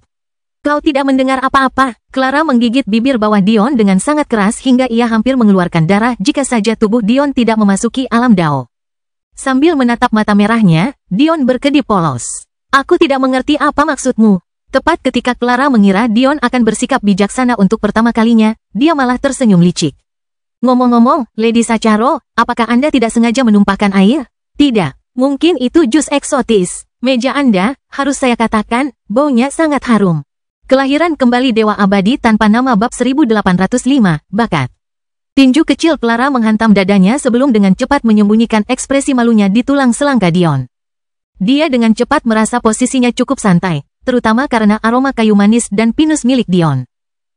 Kau tidak mendengar apa-apa. Clara menggigit bibir bawah Dion dengan sangat keras hingga ia hampir mengeluarkan darah jika saja tubuh Dion tidak memasuki alam Dao. Sambil menatap mata merahnya, Dion berkedip polos. Aku tidak mengerti apa maksudmu. Tepat ketika Clara mengira Dion akan bersikap bijaksana untuk pertama kalinya, dia malah tersenyum licik. Ngomong-ngomong, Lady Sacharo, apakah Anda tidak sengaja menumpahkan air? Tidak, mungkin itu jus eksotis. Meja Anda, harus saya katakan, baunya sangat harum. Kelahiran kembali Dewa Abadi tanpa nama bab 1805, bakat. Tinju kecil Clara menghantam dadanya sebelum dengan cepat menyembunyikan ekspresi malunya di tulang selangka Dion. Dia dengan cepat merasa posisinya cukup santai, terutama karena aroma kayu manis dan pinus milik Dion.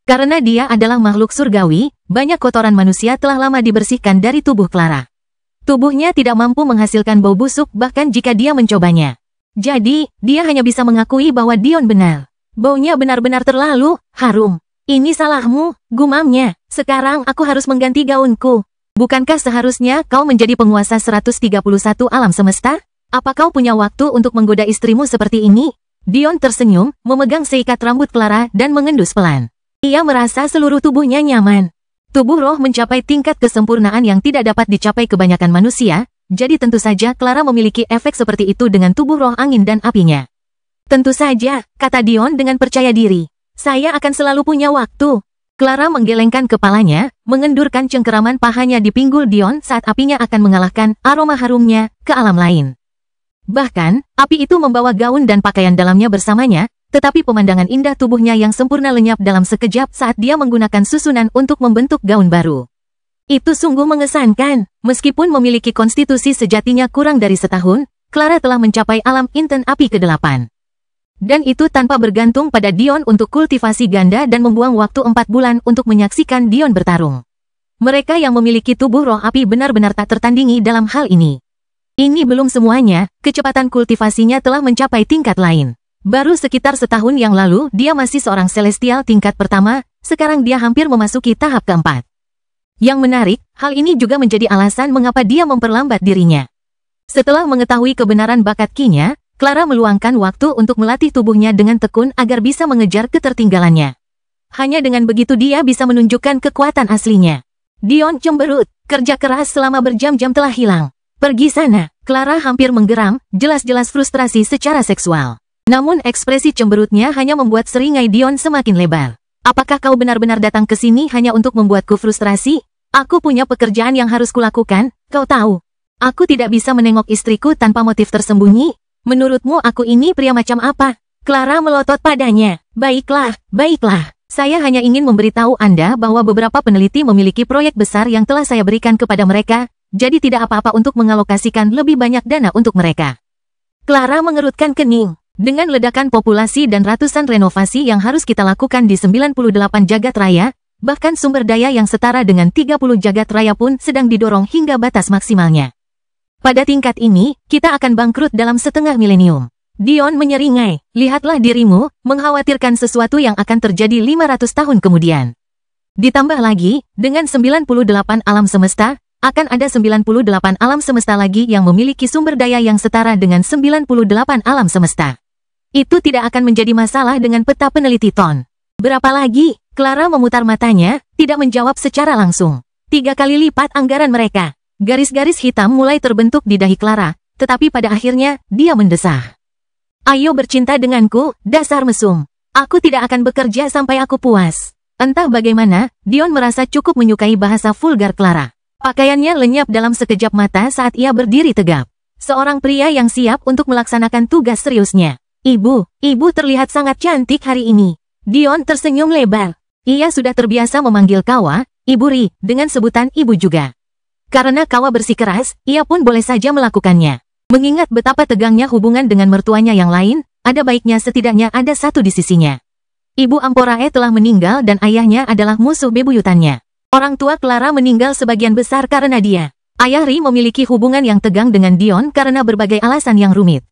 Karena dia adalah makhluk surgawi, banyak kotoran manusia telah lama dibersihkan dari tubuh Clara. Tubuhnya tidak mampu menghasilkan bau busuk bahkan jika dia mencobanya. Jadi, dia hanya bisa mengakui bahwa Dion benar. Baunya benar-benar terlalu harum. Ini salahmu, gumamnya. Sekarang aku harus mengganti gaunku. Bukankah seharusnya kau menjadi penguasa 131 alam semesta? Apa kau punya waktu untuk menggoda istrimu seperti ini? Dion tersenyum, memegang seikat rambut Clara dan mengendus pelan. Ia merasa seluruh tubuhnya nyaman. Tubuh roh mencapai tingkat kesempurnaan yang tidak dapat dicapai kebanyakan manusia, jadi tentu saja Clara memiliki efek seperti itu dengan tubuh roh angin dan apinya. Tentu saja, kata Dion dengan percaya diri. Saya akan selalu punya waktu. Clara menggelengkan kepalanya, mengendurkan cengkeraman pahanya di pinggul Dion saat apinya akan mengalahkan aroma harumnya ke alam lain. Bahkan, api itu membawa gaun dan pakaian dalamnya bersamanya, tetapi pemandangan indah tubuhnya yang sempurna lenyap dalam sekejap saat dia menggunakan susunan untuk membentuk gaun baru. Itu sungguh mengesankan. Meskipun memiliki konstitusi sejatinya kurang dari setahun, Clara telah mencapai alam inten api ke-8. Dan itu tanpa bergantung pada Dion untuk kultivasi ganda dan membuang waktu 4 bulan untuk menyaksikan Dion bertarung. Mereka yang memiliki tubuh roh api benar-benar tak tertandingi dalam hal ini. Ini belum semuanya, kecepatan kultivasinya telah mencapai tingkat lain. Baru sekitar setahun yang lalu dia masih seorang celestial tingkat pertama, sekarang dia hampir memasuki tahap keempat. Yang menarik, hal ini juga menjadi alasan mengapa dia memperlambat dirinya. Setelah mengetahui kebenaran bakat Ki-nya, Clara meluangkan waktu untuk melatih tubuhnya dengan tekun agar bisa mengejar ketertinggalannya. Hanya dengan begitu dia bisa menunjukkan kekuatan aslinya. Dion cemberut, kerja keras selama berjam-jam telah hilang. Pergi sana, Clara hampir menggeram, jelas-jelas frustrasi secara seksual. Namun ekspresi cemberutnya hanya membuat seringai Dion semakin lebar. Apakah kau benar-benar datang ke sini hanya untuk membuatku frustrasi? Aku punya pekerjaan yang harus kulakukan, kau tahu. Aku tidak bisa menengok istriku tanpa motif tersembunyi. Menurutmu aku ini pria macam apa? Clara melotot padanya. Baiklah, baiklah. Saya hanya ingin memberitahu Anda bahwa beberapa peneliti memiliki proyek besar yang telah saya berikan kepada mereka, jadi tidak apa-apa untuk mengalokasikan lebih banyak dana untuk mereka. Clara mengerutkan kening. Dengan ledakan populasi dan ratusan renovasi yang harus kita lakukan di 98 jagat raya, bahkan sumber daya yang setara dengan 30 jagat raya pun sedang didorong hingga batas maksimalnya. Pada tingkat ini, kita akan bangkrut dalam setengah milenium. Dion menyeringai, lihatlah dirimu, mengkhawatirkan sesuatu yang akan terjadi 500 tahun kemudian. Ditambah lagi, dengan 98 alam semesta, akan ada 98 alam semesta lagi yang memiliki sumber daya yang setara dengan 98 alam semesta. Itu tidak akan menjadi masalah dengan peta peneliti Ton. Berapa lagi? Clara memutar matanya, tidak menjawab secara langsung. 3 kali lipat anggaran mereka. Garis-garis hitam mulai terbentuk di dahi Clara, tetapi pada akhirnya, dia mendesah. Ayo bercinta denganku, dasar mesum. Aku tidak akan bekerja sampai aku puas. Entah bagaimana, Dion merasa cukup menyukai bahasa vulgar Clara. Pakaiannya lenyap dalam sekejap mata saat ia berdiri tegap. Seorang pria yang siap untuk melaksanakan tugas seriusnya. Ibu terlihat sangat cantik hari ini. Dion tersenyum lebar. Ia sudah terbiasa memanggil Kawa, Ibu Ri, dengan sebutan ibu juga. Karena Kawa bersikeras, ia pun boleh saja melakukannya. Mengingat betapa tegangnya hubungan dengan mertuanya yang lain, ada baiknya setidaknya ada satu di sisinya. Ibu Amporae telah meninggal dan ayahnya adalah musuh bebuyutannya. Orang tua Clara meninggal sebagian besar karena dia. Ayah Ri memiliki hubungan yang tegang dengan Dion karena berbagai alasan yang rumit.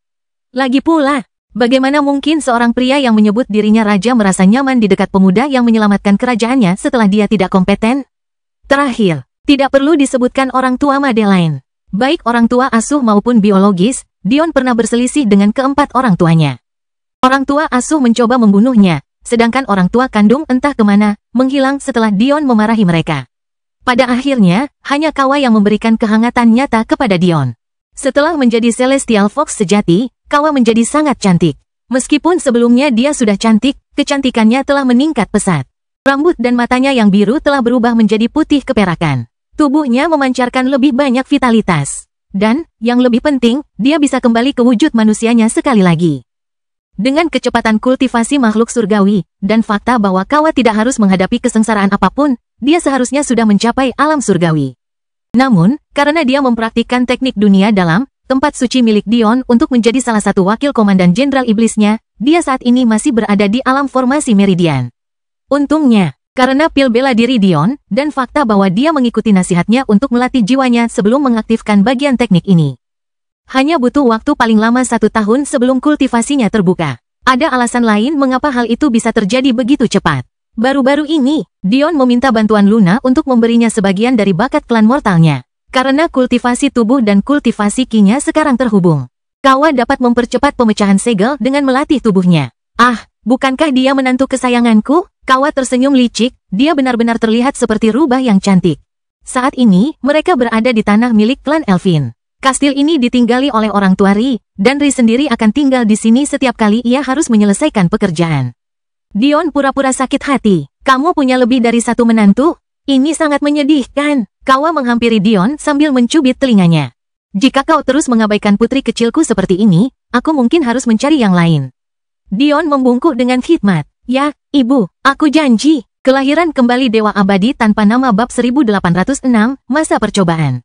Lagi pula, bagaimana mungkin seorang pria yang menyebut dirinya raja merasa nyaman di dekat pemuda yang menyelamatkan kerajaannya setelah dia tidak kompeten? Terakhir, tidak perlu disebutkan orang tua Madeline. Baik orang tua asuh maupun biologis, Dion pernah berselisih dengan keempat orang tuanya. Orang tua asuh mencoba membunuhnya, sedangkan orang tua kandung entah kemana, menghilang setelah Dion memarahi mereka. Pada akhirnya, hanya Kawa yang memberikan kehangatan nyata kepada Dion. Setelah menjadi Celestial Fox sejati, Kawa menjadi sangat cantik. Meskipun sebelumnya dia sudah cantik, kecantikannya telah meningkat pesat. Rambut dan matanya yang biru telah berubah menjadi putih keperakan. Tubuhnya memancarkan lebih banyak vitalitas. Dan, yang lebih penting, dia bisa kembali ke wujud manusianya sekali lagi. Dengan kecepatan kultivasi makhluk surgawi, dan fakta bahwa Kawa tidak harus menghadapi kesengsaraan apapun, dia seharusnya sudah mencapai alam surgawi. Namun, karena dia mempraktikkan teknik dunia dalam, tempat suci milik Dion untuk menjadi salah satu wakil komandan jenderal iblisnya, dia saat ini masih berada di alam formasi Meridian. Untungnya, Karena pil bela diri Dion, dan fakta bahwa dia mengikuti nasihatnya untuk melatih jiwanya sebelum mengaktifkan bagian teknik ini. Hanya butuh waktu paling lama 1 tahun sebelum kultivasinya terbuka. Ada alasan lain mengapa hal itu bisa terjadi begitu cepat. Baru-baru ini, Dion meminta bantuan Luna untuk memberinya sebagian dari bakat klan mortalnya. Karena kultivasi tubuh dan kultivasi ki-nya sekarang terhubung. Kawa dapat mempercepat pemecahan segel dengan melatih tubuhnya. Ah, bukankah dia menantu kesayanganku? Kawa tersenyum licik, dia benar-benar terlihat seperti rubah yang cantik. Saat ini, mereka berada di tanah milik klan Elfin. Kastil ini ditinggali oleh orang tua Ri, dan Ri sendiri akan tinggal di sini setiap kali ia harus menyelesaikan pekerjaan. Dion pura-pura sakit hati. Kamu punya lebih dari 1 menantu? Ini sangat menyedihkan. Kawa menghampiri Dion sambil mencubit telinganya. Jika kau terus mengabaikan putri kecilku seperti ini, aku mungkin harus mencari yang lain. Dion membungkuk dengan hikmat. Ya, ibu, aku janji. Kelahiran kembali Dewa Abadi tanpa nama bab 1806, masa percobaan.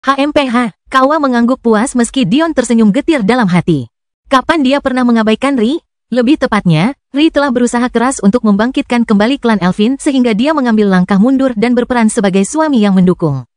HMPH, Kawa mengangguk puas meski Dion tersenyum getir dalam hati. Kapan dia pernah mengabaikan Ri? Lebih tepatnya, Ri telah berusaha keras untuk membangkitkan kembali klan Elfin sehingga dia mengambil langkah mundur dan berperan sebagai suami yang mendukung.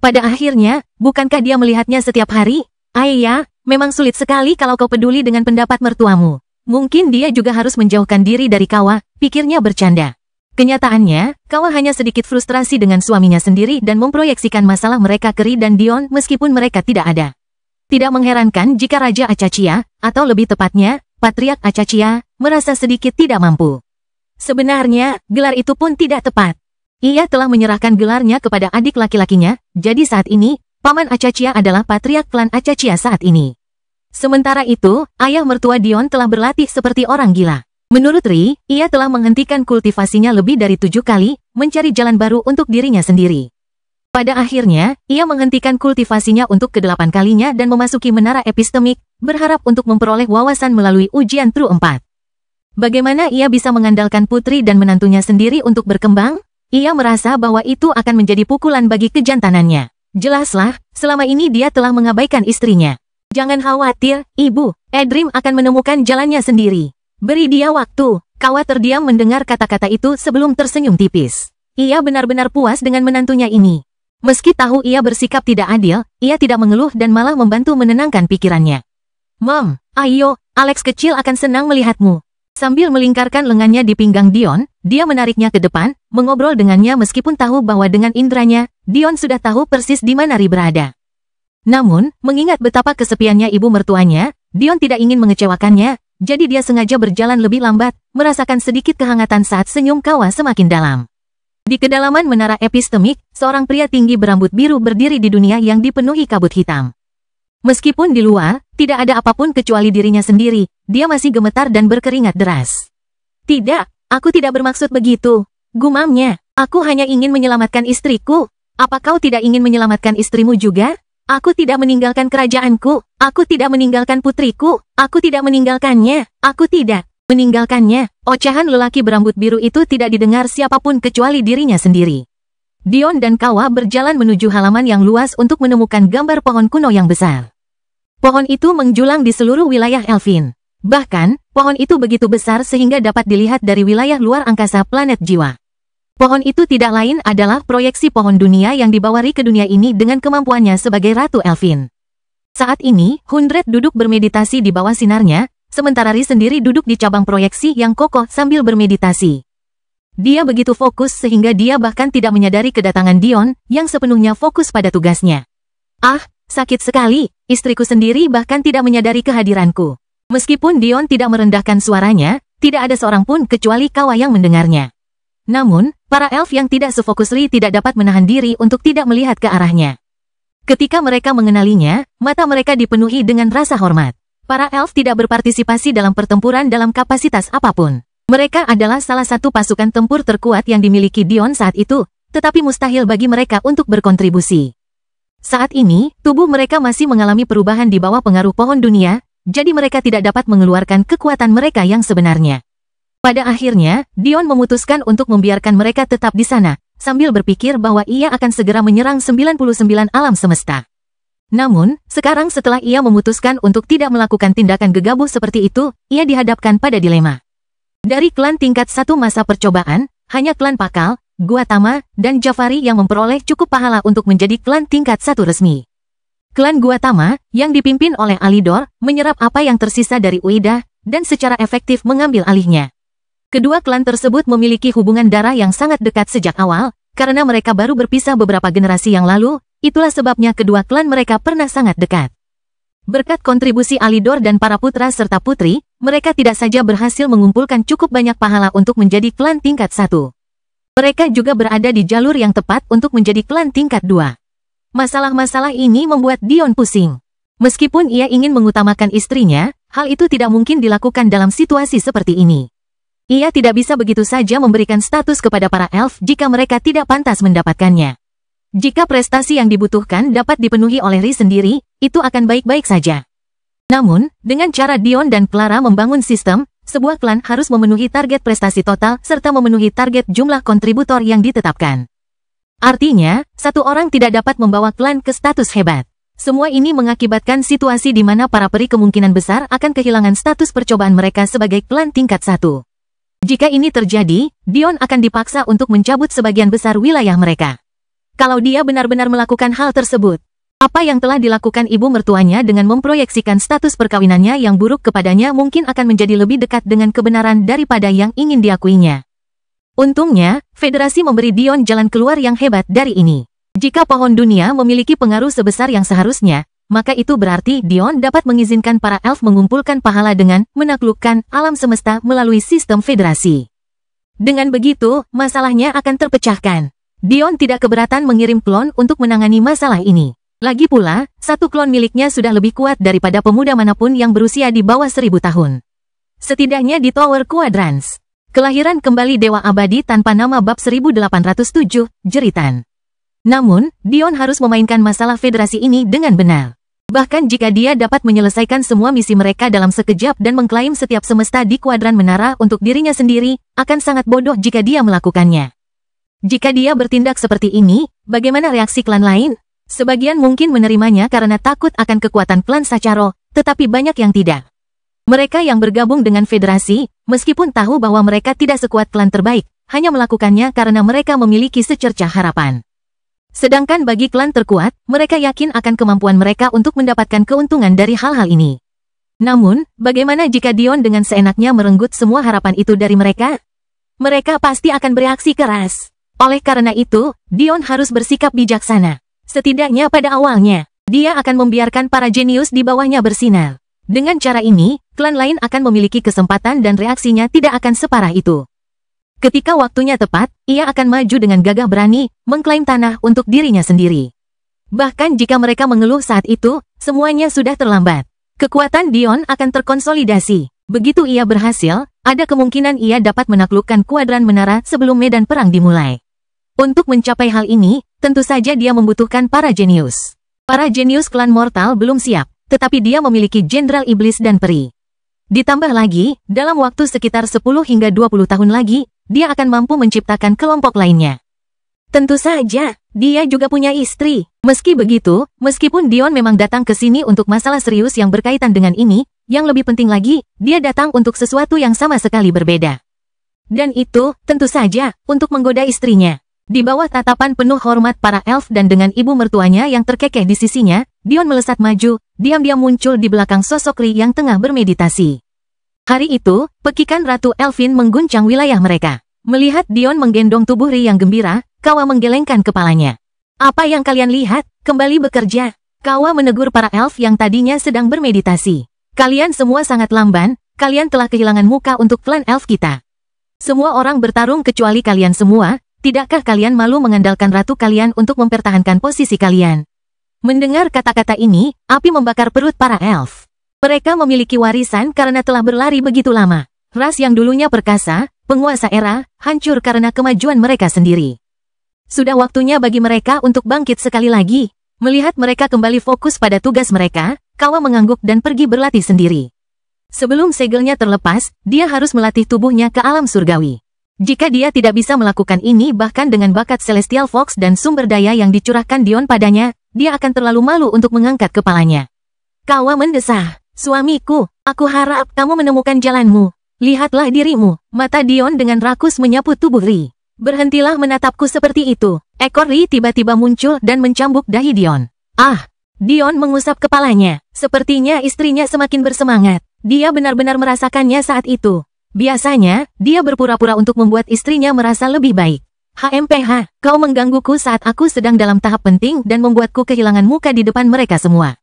Pada akhirnya, bukankah dia melihatnya setiap hari? Ayah, memang sulit sekali kalau kau peduli dengan pendapat mertuamu. Mungkin dia juga harus menjauhkan diri dari Kawa, pikirnya bercanda. Kenyataannya, Kawa hanya sedikit frustrasi dengan suaminya sendiri dan memproyeksikan masalah mereka ke Ri dan Dion meskipun mereka tidak ada. Tidak mengherankan jika Raja Acachia, atau lebih tepatnya, Patriark Acachia, merasa sedikit tidak mampu. Sebenarnya, gelar itu pun tidak tepat. Ia telah menyerahkan gelarnya kepada adik laki-lakinya, jadi saat ini, Paman Acachia adalah Patriark klan Acachia saat ini. Sementara itu, ayah mertua Dion telah berlatih seperti orang gila. Menurut Ri, ia telah menghentikan kultivasinya lebih dari 7 kali, mencari jalan baru untuk dirinya sendiri. Pada akhirnya, ia menghentikan kultivasinya untuk ke-8 kalinya dan memasuki menara epistemik, berharap untuk memperoleh wawasan melalui ujian True 4. Bagaimana ia bisa mengandalkan putri dan menantunya sendiri untuk berkembang? Ia merasa bahwa itu akan menjadi pukulan bagi kejantanannya. Jelaslah, selama ini dia telah mengabaikan istrinya. Jangan khawatir, Ibu, Edrim akan menemukan jalannya sendiri. Beri dia waktu. Kawa terdiam mendengar kata-kata itu sebelum tersenyum tipis. Ia benar-benar puas dengan menantunya ini. Meski tahu ia bersikap tidak adil, ia tidak mengeluh dan malah membantu menenangkan pikirannya. Mom, ayo, Alex kecil akan senang melihatmu. Sambil melingkarkan lengannya di pinggang Dion, dia menariknya ke depan, mengobrol dengannya meskipun tahu bahwa dengan indranya, Dion sudah tahu persis di mana Ri berada. Namun, mengingat betapa kesepiannya ibu mertuanya, Dion tidak ingin mengecewakannya, jadi dia sengaja berjalan lebih lambat, merasakan sedikit kehangatan saat senyum Kawa semakin dalam. Di kedalaman menara epistemik, seorang pria tinggi berambut biru berdiri di dunia yang dipenuhi kabut hitam. Meskipun di luar, tidak ada apapun kecuali dirinya sendiri, dia masih gemetar dan berkeringat deras. Tidak, aku tidak bermaksud begitu. Gumamnya, aku hanya ingin menyelamatkan istriku. Apa kau tidak ingin menyelamatkan istrimu juga? Aku tidak meninggalkan kerajaanku, aku tidak meninggalkan putriku, aku tidak meninggalkannya, aku tidak meninggalkannya. Ocehan lelaki berambut biru itu tidak didengar siapapun kecuali dirinya sendiri. Dion dan Kawa berjalan menuju halaman yang luas untuk menemukan gambar pohon kuno yang besar. Pohon itu menjulang di seluruh wilayah Elfin. Bahkan, pohon itu begitu besar sehingga dapat dilihat dari wilayah luar angkasa planet jiwa. Pohon itu tidak lain adalah proyeksi pohon dunia yang dibawa Ri ke dunia ini dengan kemampuannya sebagai Ratu Elfin. Saat ini, Hundred duduk bermeditasi di bawah sinarnya, sementara Ri sendiri duduk di cabang proyeksi yang kokoh sambil bermeditasi. Dia begitu fokus sehingga dia bahkan tidak menyadari kedatangan Dion, yang sepenuhnya fokus pada tugasnya. Ah, sakit sekali, istriku sendiri bahkan tidak menyadari kehadiranku. Meskipun Dion tidak merendahkan suaranya, tidak ada seorang pun kecuali Kawa yang mendengarnya. Namun, para elf yang tidak sefokus Ri tidak dapat menahan diri untuk tidak melihat ke arahnya. Ketika mereka mengenalinya, mata mereka dipenuhi dengan rasa hormat. Para elf tidak berpartisipasi dalam pertempuran dalam kapasitas apapun. Mereka adalah salah satu pasukan tempur terkuat yang dimiliki Dion saat itu, tetapi mustahil bagi mereka untuk berkontribusi. Saat ini, tubuh mereka masih mengalami perubahan di bawah pengaruh pohon dunia, jadi mereka tidak dapat mengeluarkan kekuatan mereka yang sebenarnya. Pada akhirnya, Dion memutuskan untuk membiarkan mereka tetap di sana, sambil berpikir bahwa ia akan segera menyerang 99 alam semesta. Namun, sekarang setelah ia memutuskan untuk tidak melakukan tindakan gegabah seperti itu, ia dihadapkan pada dilema. Dari klan tingkat 1 masa percobaan, hanya klan Pakal, Gautama, dan Jafari yang memperoleh cukup pahala untuk menjadi klan tingkat 1 resmi. Klan Gautama, yang dipimpin oleh Alidor, menyerap apa yang tersisa dari Ueda, dan secara efektif mengambil alihnya. Kedua klan tersebut memiliki hubungan darah yang sangat dekat sejak awal, karena mereka baru berpisah beberapa generasi yang lalu, itulah sebabnya kedua klan mereka pernah sangat dekat. Berkat kontribusi Alidor dan para putra serta putri, mereka tidak saja berhasil mengumpulkan cukup banyak pahala untuk menjadi klan tingkat 1. Mereka juga berada di jalur yang tepat untuk menjadi klan tingkat 2. Masalah-masalah ini membuat Dion pusing. Meskipun ia ingin mengutamakan istrinya, hal itu tidak mungkin dilakukan dalam situasi seperti ini. Ia tidak bisa begitu saja memberikan status kepada para elf jika mereka tidak pantas mendapatkannya. Jika prestasi yang dibutuhkan dapat dipenuhi oleh Ri sendiri, itu akan baik-baik saja. Namun, dengan cara Dion dan Clara membangun sistem, sebuah klan harus memenuhi target prestasi total serta memenuhi target jumlah kontributor yang ditetapkan. Artinya, satu orang tidak dapat membawa klan ke status hebat. Semua ini mengakibatkan situasi di mana para peri kemungkinan besar akan kehilangan status percobaan mereka sebagai klan tingkat 1. Jika ini terjadi, Dion akan dipaksa untuk mencabut sebagian besar wilayah mereka. Kalau dia benar-benar melakukan hal tersebut, apa yang telah dilakukan ibu mertuanya dengan memproyeksikan status perkawinannya yang buruk kepadanya mungkin akan menjadi lebih dekat dengan kebenaran daripada yang ingin diakuinya. Untungnya, Federasi memberi Dion jalan keluar yang hebat dari ini. Jika pohon dunia memiliki pengaruh sebesar yang seharusnya, maka itu berarti Dion dapat mengizinkan para elf mengumpulkan pahala dengan menaklukkan alam semesta melalui sistem federasi. Dengan begitu, masalahnya akan terpecahkan. Dion tidak keberatan mengirim klon untuk menangani masalah ini. Lagi pula, satu klon miliknya sudah lebih kuat daripada pemuda manapun yang berusia di bawah 1000 tahun. Setidaknya di Tower Quadrants. Kelahiran kembali Dewa Abadi tanpa nama bab 1807, jeritan. Namun, Dion harus memainkan masalah federasi ini dengan benar. Bahkan jika dia dapat menyelesaikan semua misi mereka dalam sekejap dan mengklaim setiap semesta di kuadran menara untuk dirinya sendiri, akan sangat bodoh jika dia melakukannya. Jika dia bertindak seperti ini, bagaimana reaksi klan lain? Sebagian mungkin menerimanya karena takut akan kekuatan klan Sacharo, tetapi banyak yang tidak. Mereka yang bergabung dengan federasi, meskipun tahu bahwa mereka tidak sekuat klan terbaik, hanya melakukannya karena mereka memiliki secercah harapan. Sedangkan bagi klan terkuat, mereka yakin akan kemampuan mereka untuk mendapatkan keuntungan dari hal-hal ini. Namun, bagaimana jika Dion dengan seenaknya merenggut semua harapan itu dari mereka? Mereka pasti akan bereaksi keras. Oleh karena itu, Dion harus bersikap bijaksana. Setidaknya pada awalnya, dia akan membiarkan para jenius di bawahnya bersinar. Dengan cara ini, klan lain akan memiliki kesempatan dan reaksinya tidak akan separah itu. Ketika waktunya tepat, ia akan maju dengan gagah berani, mengklaim tanah untuk dirinya sendiri. Bahkan jika mereka mengeluh saat itu, semuanya sudah terlambat. Kekuatan Dion akan terkonsolidasi. Begitu ia berhasil, ada kemungkinan ia dapat menaklukkan kuadran menara sebelum medan perang dimulai. Untuk mencapai hal ini, tentu saja dia membutuhkan para jenius. Para jenius klan mortal belum siap, tetapi dia memiliki jenderal iblis dan peri. Ditambah lagi, dalam waktu sekitar 10 hingga 20 tahun lagi, dia akan mampu menciptakan kelompok lainnya. Tentu saja, dia juga punya istri. Meski begitu, meskipun Dion memang datang ke sini untuk masalah serius yang berkaitan dengan ini, yang lebih penting lagi, dia datang untuk sesuatu yang sama sekali berbeda. Dan itu, tentu saja, untuk menggoda istrinya. Di bawah tatapan penuh hormat para elf dan dengan ibu mertuanya yang terkekeh di sisinya, Dion melesat maju, diam-diam muncul di belakang sosok Ri yang tengah bermeditasi. Hari itu, pekikan Ratu Elfin mengguncang wilayah mereka. Melihat Dion menggendong tubuh Ri yang gembira, Kawa menggelengkan kepalanya. Apa yang kalian lihat? Kembali bekerja. Kawa menegur para elf yang tadinya sedang bermeditasi. Kalian semua sangat lamban, kalian telah kehilangan muka untuk klan elf kita. Semua orang bertarung kecuali kalian semua. Tidakkah kalian malu mengandalkan ratu kalian untuk mempertahankan posisi kalian? Mendengar kata-kata ini, api membakar perut para elf. Mereka memiliki warisan karena telah berlari begitu lama. Ras yang dulunya perkasa, penguasa era, hancur karena kemajuan mereka sendiri. Sudah waktunya bagi mereka untuk bangkit sekali lagi. Melihat mereka kembali fokus pada tugas mereka, Kawa mengangguk dan pergi berlatih sendiri. Sebelum segelnya terlepas, dia harus melatih tubuhnya ke alam surgawi. Jika dia tidak bisa melakukan ini bahkan dengan bakat Celestial Fox dan sumber daya yang dicurahkan Dion padanya, dia akan terlalu malu untuk mengangkat kepalanya. Kawa mendesah, "Suamiku, aku harap kamu menemukan jalanmu. Lihatlah dirimu." Mata Dion dengan rakus menyapu tubuh Ri. Berhentilah menatapku seperti itu. Ekor Ri tiba-tiba muncul dan mencambuk dahi Dion. Ah! Dion mengusap kepalanya. Sepertinya istrinya semakin bersemangat. Dia benar-benar merasakannya saat itu. Biasanya, dia berpura-pura untuk membuat istrinya merasa lebih baik. HMPH, kau menggangguku saat aku sedang dalam tahap penting dan membuatku kehilangan muka di depan mereka semua.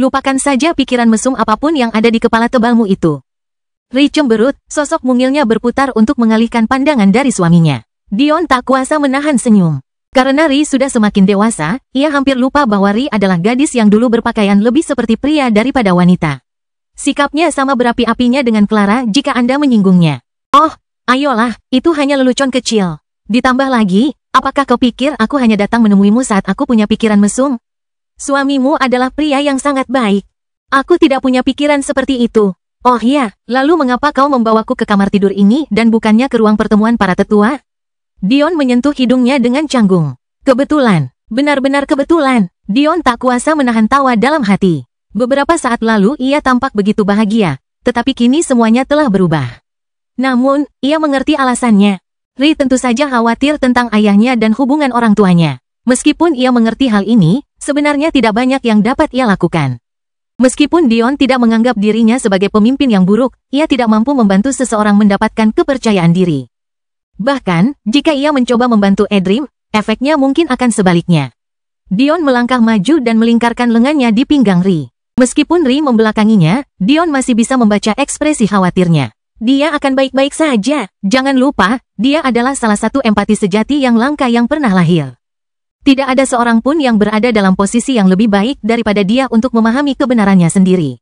Lupakan saja pikiran mesum apapun yang ada di kepala tebalmu itu. Ri cemberut, sosok mungilnya berputar untuk mengalihkan pandangan dari suaminya. Dion tak kuasa menahan senyum. Karena Ri sudah semakin dewasa, ia hampir lupa bahwa Ri adalah gadis yang dulu berpakaian lebih seperti pria daripada wanita. Sikapnya sama berapi-apinya dengan Clara jika Anda menyinggungnya. Oh, ayolah, itu hanya lelucon kecil. Ditambah lagi, apakah kau pikir aku hanya datang menemuimu saat aku punya pikiran mesum? Suamimu adalah pria yang sangat baik. Aku tidak punya pikiran seperti itu. Oh ya, lalu mengapa kau membawaku ke kamar tidur ini dan bukannya ke ruang pertemuan para tetua? Dion menyentuh hidungnya dengan canggung. Kebetulan, benar-benar kebetulan. Dion tak kuasa menahan tawa dalam hati. Beberapa saat lalu ia tampak begitu bahagia, tetapi kini semuanya telah berubah. Namun, ia mengerti alasannya. Ri tentu saja khawatir tentang ayahnya dan hubungan orang tuanya. Meskipun ia mengerti hal ini, sebenarnya tidak banyak yang dapat ia lakukan. Meskipun Dion tidak menganggap dirinya sebagai pemimpin yang buruk, ia tidak mampu membantu seseorang mendapatkan kepercayaan diri. Bahkan, jika ia mencoba membantu Edrim, efeknya mungkin akan sebaliknya. Dion melangkah maju dan melingkarkan lengannya di pinggang Ri. Meskipun Ri membelakanginya, Dion masih bisa membaca ekspresi khawatirnya. Dia akan baik-baik saja. Jangan lupa, dia adalah salah satu empati sejati yang langka yang pernah lahir. Tidak ada seorang pun yang berada dalam posisi yang lebih baik daripada dia untuk memahami kebenarannya sendiri.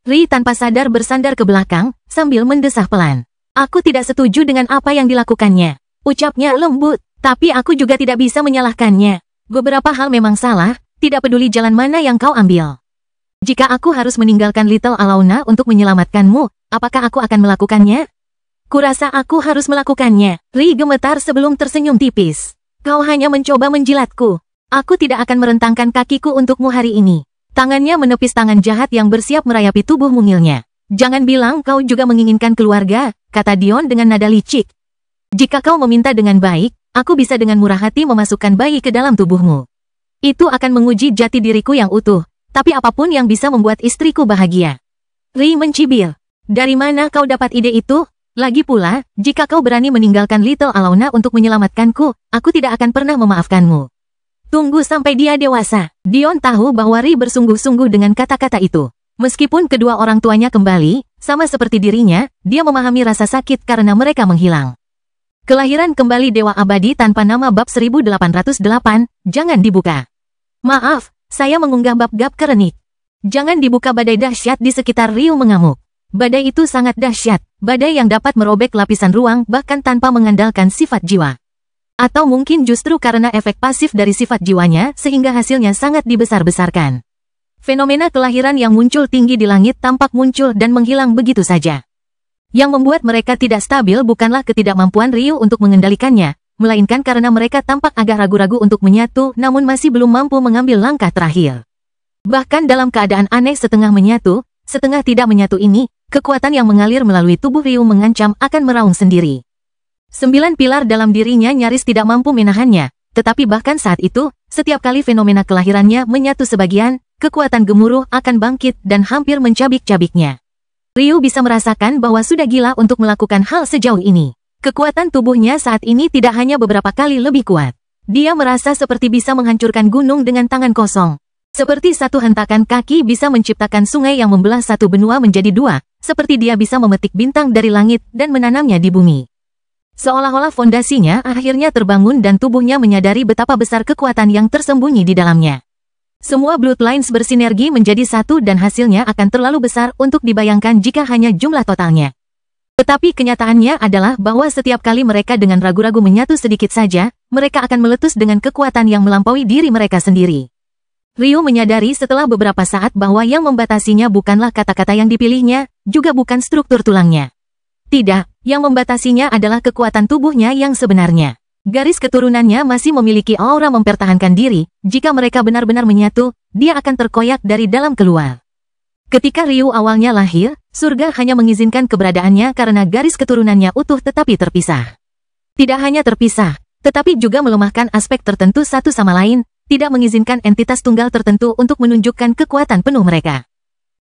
Ri tanpa sadar bersandar ke belakang, sambil mendesah pelan. Aku tidak setuju dengan apa yang dilakukannya. Ucapnya lembut, tapi aku juga tidak bisa menyalahkannya. Beberapa hal memang salah, tidak peduli jalan mana yang kau ambil. Jika aku harus meninggalkan Little Alaunia untuk menyelamatkanmu, apakah aku akan melakukannya? Kurasa aku harus melakukannya. Ri gemetar sebelum tersenyum tipis. Kau hanya mencoba menjilatku. Aku tidak akan merentangkan kakiku untukmu hari ini. Tangannya menepis tangan jahat yang bersiap merayapi tubuh mungilnya. Jangan bilang kau juga menginginkan keluarga, kata Dion dengan nada licik. Jika kau meminta dengan baik, aku bisa dengan murah hati memasukkan bayi ke dalam tubuhmu. Itu akan menguji jati diriku yang utuh. Tapi apapun yang bisa membuat istriku bahagia. Ri mencibir. Dari mana kau dapat ide itu? Lagi pula, jika kau berani meninggalkan Little Alaunia untuk menyelamatkanku, aku tidak akan pernah memaafkanmu. Tunggu sampai dia dewasa. Dion tahu bahwa Ri bersungguh-sungguh dengan kata-kata itu. Meskipun kedua orang tuanya kembali, sama seperti dirinya, dia memahami rasa sakit karena mereka menghilang. Kelahiran kembali Dewa Abadi tanpa nama bab 1808, jangan dibuka. Maaf. Saya mengunggah bab-bab kerenik. Jangan dibuka. Badai dahsyat di sekitar Ryu mengamuk. Badai itu sangat dahsyat, badai yang dapat merobek lapisan ruang bahkan tanpa mengandalkan sifat jiwa. Atau mungkin justru karena efek pasif dari sifat jiwanya sehingga hasilnya sangat dibesar-besarkan. Fenomena kelahiran yang muncul tinggi di langit tampak muncul dan menghilang begitu saja. Yang membuat mereka tidak stabil bukanlah ketidakmampuan Ryu untuk mengendalikannya, melainkan karena mereka tampak agak ragu-ragu untuk menyatu namun masih belum mampu mengambil langkah terakhir. Bahkan dalam keadaan aneh setengah menyatu, setengah tidak menyatu ini, kekuatan yang mengalir melalui tubuh Ryu mengancam akan meraung sendiri. 9 pilar dalam dirinya nyaris tidak mampu menahannya, tetapi bahkan saat itu, setiap kali fenomena kelahirannya menyatu sebagian, kekuatan gemuruh akan bangkit dan hampir mencabik-cabiknya. Ryu bisa merasakan bahwa sudah gila untuk melakukan hal sejauh ini. Kekuatan tubuhnya saat ini tidak hanya beberapa kali lebih kuat. Dia merasa seperti bisa menghancurkan gunung dengan tangan kosong. Seperti satu hentakan kaki bisa menciptakan sungai yang membelah satu benua menjadi dua, seperti dia bisa memetik bintang dari langit dan menanamnya di bumi. Seolah-olah fondasinya akhirnya terbangun dan tubuhnya menyadari betapa besar kekuatan yang tersembunyi di dalamnya. Semua bloodlines bersinergi menjadi satu dan hasilnya akan terlalu besar untuk dibayangkan jika hanya jumlah totalnya. Tetapi kenyataannya adalah bahwa setiap kali mereka dengan ragu-ragu menyatu sedikit saja, mereka akan meletus dengan kekuatan yang melampaui diri mereka sendiri. Ryu menyadari setelah beberapa saat bahwa yang membatasinya bukanlah kata-kata yang dipilihnya, juga bukan struktur tulangnya. Tidak, yang membatasinya adalah kekuatan tubuhnya yang sebenarnya. Garis keturunannya masih memiliki aura mempertahankan diri, jika mereka benar-benar menyatu, dia akan terkoyak dari dalam keluar. Ketika Ryu awalnya lahir, surga hanya mengizinkan keberadaannya karena garis keturunannya utuh tetapi terpisah. Tidak hanya terpisah, tetapi juga melemahkan aspek tertentu satu sama lain, tidak mengizinkan entitas tunggal tertentu untuk menunjukkan kekuatan penuh mereka.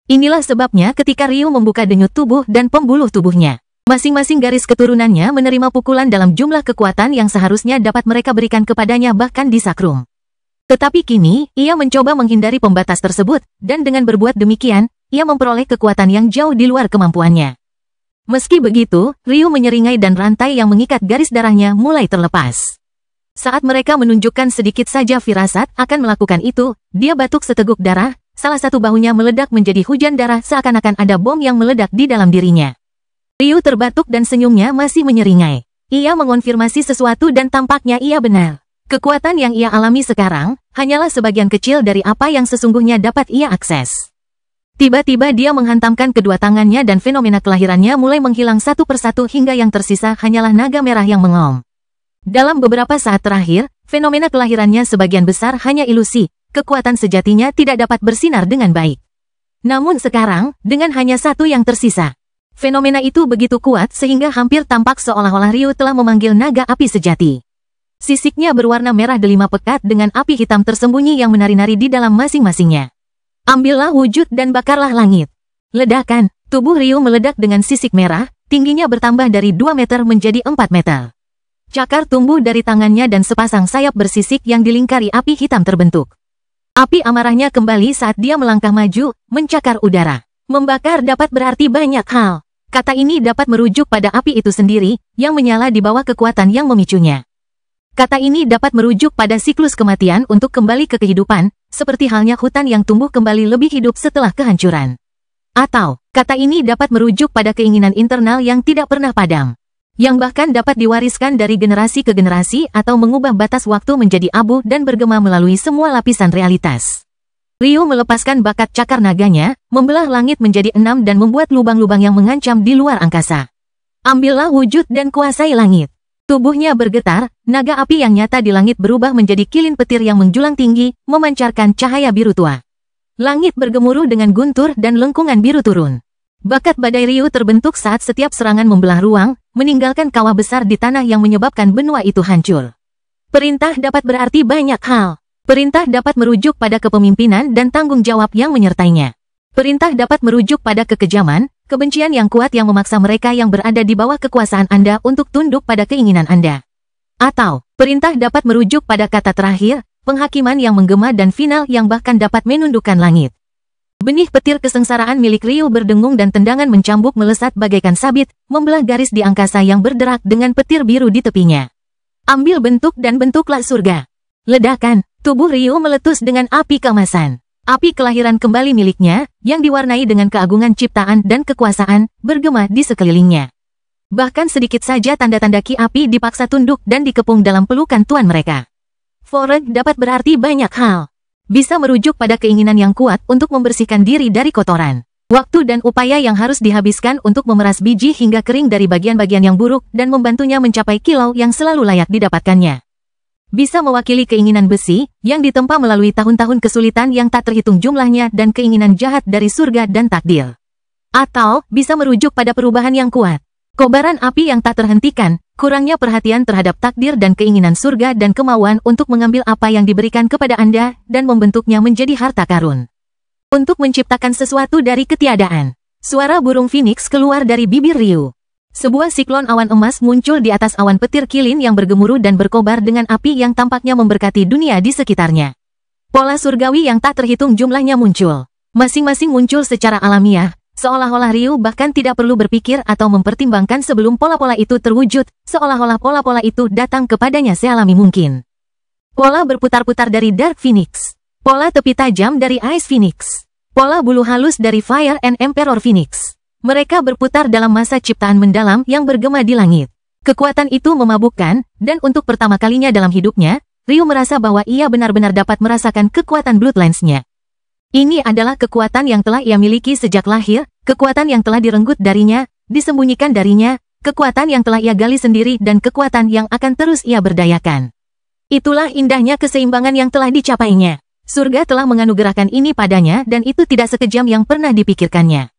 Inilah sebabnya ketika Ryu membuka denyut tubuh dan pembuluh tubuhnya, masing-masing garis keturunannya menerima pukulan dalam jumlah kekuatan yang seharusnya dapat mereka berikan kepadanya bahkan di sakrum. Tetapi kini, ia mencoba menghindari pembatas tersebut, dan dengan berbuat demikian, ia memperoleh kekuatan yang jauh di luar kemampuannya. Meski begitu, Ryu menyeringai dan rantai yang mengikat garis darahnya mulai terlepas. Saat mereka menunjukkan sedikit saja firasat akan melakukan itu, dia batuk seteguk darah, salah satu bahunya meledak menjadi hujan darah seakan-akan ada bom yang meledak di dalam dirinya. Ryu terbatuk dan senyumnya masih menyeringai. Ia mengonfirmasi sesuatu dan tampaknya ia benar. Kekuatan yang ia alami sekarang, hanyalah sebagian kecil dari apa yang sesungguhnya dapat ia akses. Tiba-tiba dia menghantamkan kedua tangannya dan fenomena kelahirannya mulai menghilang satu persatu hingga yang tersisa hanyalah naga merah yang mengom. Dalam beberapa saat terakhir, fenomena kelahirannya sebagian besar hanya ilusi, kekuatan sejatinya tidak dapat bersinar dengan baik. Namun sekarang, dengan hanya satu yang tersisa, fenomena itu begitu kuat sehingga hampir tampak seolah-olah Ryu telah memanggil naga api sejati. Sisiknya berwarna merah delima pekat dengan api hitam tersembunyi yang menari-nari di dalam masing-masingnya. Ambillah wujud dan bakarlah langit. Ledakan, tubuh Ryu meledak dengan sisik merah, tingginya bertambah dari 2 meter menjadi 4 meter. Cakar tumbuh dari tangannya dan sepasang sayap bersisik yang dilingkari api hitam terbentuk. Api amarahnya kembali saat dia melangkah maju, mencakar udara. Membakar dapat berarti banyak hal. Kata ini dapat merujuk pada api itu sendiri, yang menyala di bawah kekuatan yang memicunya. Kata ini dapat merujuk pada siklus kematian untuk kembali ke kehidupan, seperti halnya hutan yang tumbuh kembali lebih hidup setelah kehancuran. Atau, kata ini dapat merujuk pada keinginan internal yang tidak pernah padam, yang bahkan dapat diwariskan dari generasi ke generasi atau mengubah batas waktu menjadi abu dan bergema melalui semua lapisan realitas. Ryu melepaskan bakat cakar naganya, membelah langit menjadi 6 dan membuat lubang-lubang yang mengancam di luar angkasa. Ambillah wujud dan kuasai langit. Tubuhnya bergetar, naga api yang nyata di langit berubah menjadi kilin petir yang menjulang tinggi, memancarkan cahaya biru tua. Langit bergemuruh dengan guntur dan lengkungan biru turun. Bakat badai Ryu terbentuk saat setiap serangan membelah ruang, meninggalkan kawah besar di tanah yang menyebabkan benua itu hancur. Perintah dapat berarti banyak hal. Perintah dapat merujuk pada kepemimpinan dan tanggung jawab yang menyertainya. Perintah dapat merujuk pada kekejaman, kebencian yang kuat yang memaksa mereka yang berada di bawah kekuasaan Anda untuk tunduk pada keinginan Anda. Atau, perintah dapat merujuk pada kata terakhir, penghakiman yang menggema dan final yang bahkan dapat menundukkan langit. Benih petir kesengsaraan milik Ryu berdengung dan tendangan mencambuk melesat bagaikan sabit, membelah garis di angkasa yang berderak dengan petir biru di tepinya. Ambil bentuk dan bentuklah surga. Ledakan, tubuh Ryu meletus dengan api keemasan. Api kelahiran kembali miliknya, yang diwarnai dengan keagungan ciptaan dan kekuasaan, bergema di sekelilingnya. Bahkan sedikit saja tanda-tanda ki api dipaksa tunduk dan dikepung dalam pelukan tuan mereka. Foreg dapat berarti banyak hal. Bisa merujuk pada keinginan yang kuat untuk membersihkan diri dari kotoran. Waktu dan upaya yang harus dihabiskan untuk memeras biji hingga kering dari bagian-bagian yang buruk dan membantunya mencapai kilau yang selalu layak didapatkannya. Bisa mewakili keinginan besi, yang ditempa melalui tahun-tahun kesulitan yang tak terhitung jumlahnya dan keinginan jahat dari surga dan takdir. Atau, bisa merujuk pada perubahan yang kuat. Kobaran api yang tak terhentikan, kurangnya perhatian terhadap takdir dan keinginan surga dan kemauan untuk mengambil apa yang diberikan kepada Anda, dan membentuknya menjadi harta karun. Untuk menciptakan sesuatu dari ketiadaan. Suara burung phoenix keluar dari bibir Ryu. Sebuah siklon awan emas muncul di atas awan petir kilin yang bergemuruh dan berkobar dengan api yang tampaknya memberkati dunia di sekitarnya. Pola surgawi yang tak terhitung jumlahnya muncul. Masing-masing muncul secara alamiah, seolah-olah Ryu bahkan tidak perlu berpikir atau mempertimbangkan sebelum pola-pola itu terwujud, seolah-olah pola-pola itu datang kepadanya sealami mungkin. Pola berputar-putar dari Dark Phoenix. Pola tepi tajam dari Ice Phoenix. Pola bulu halus dari Fire and Emperor Phoenix. Mereka berputar dalam masa ciptaan mendalam yang bergema di langit. Kekuatan itu memabukkan, dan untuk pertama kalinya dalam hidupnya, Ryu merasa bahwa ia benar-benar dapat merasakan kekuatan Bloodlines-nya. Ini adalah kekuatan yang telah ia miliki sejak lahir, kekuatan yang telah direnggut darinya, disembunyikan darinya, kekuatan yang telah ia gali sendiri dan kekuatan yang akan terus ia berdayakan. Itulah indahnya keseimbangan yang telah dicapainya. Surga telah menganugerahkan ini padanya dan itu tidak sekejam yang pernah dipikirkannya.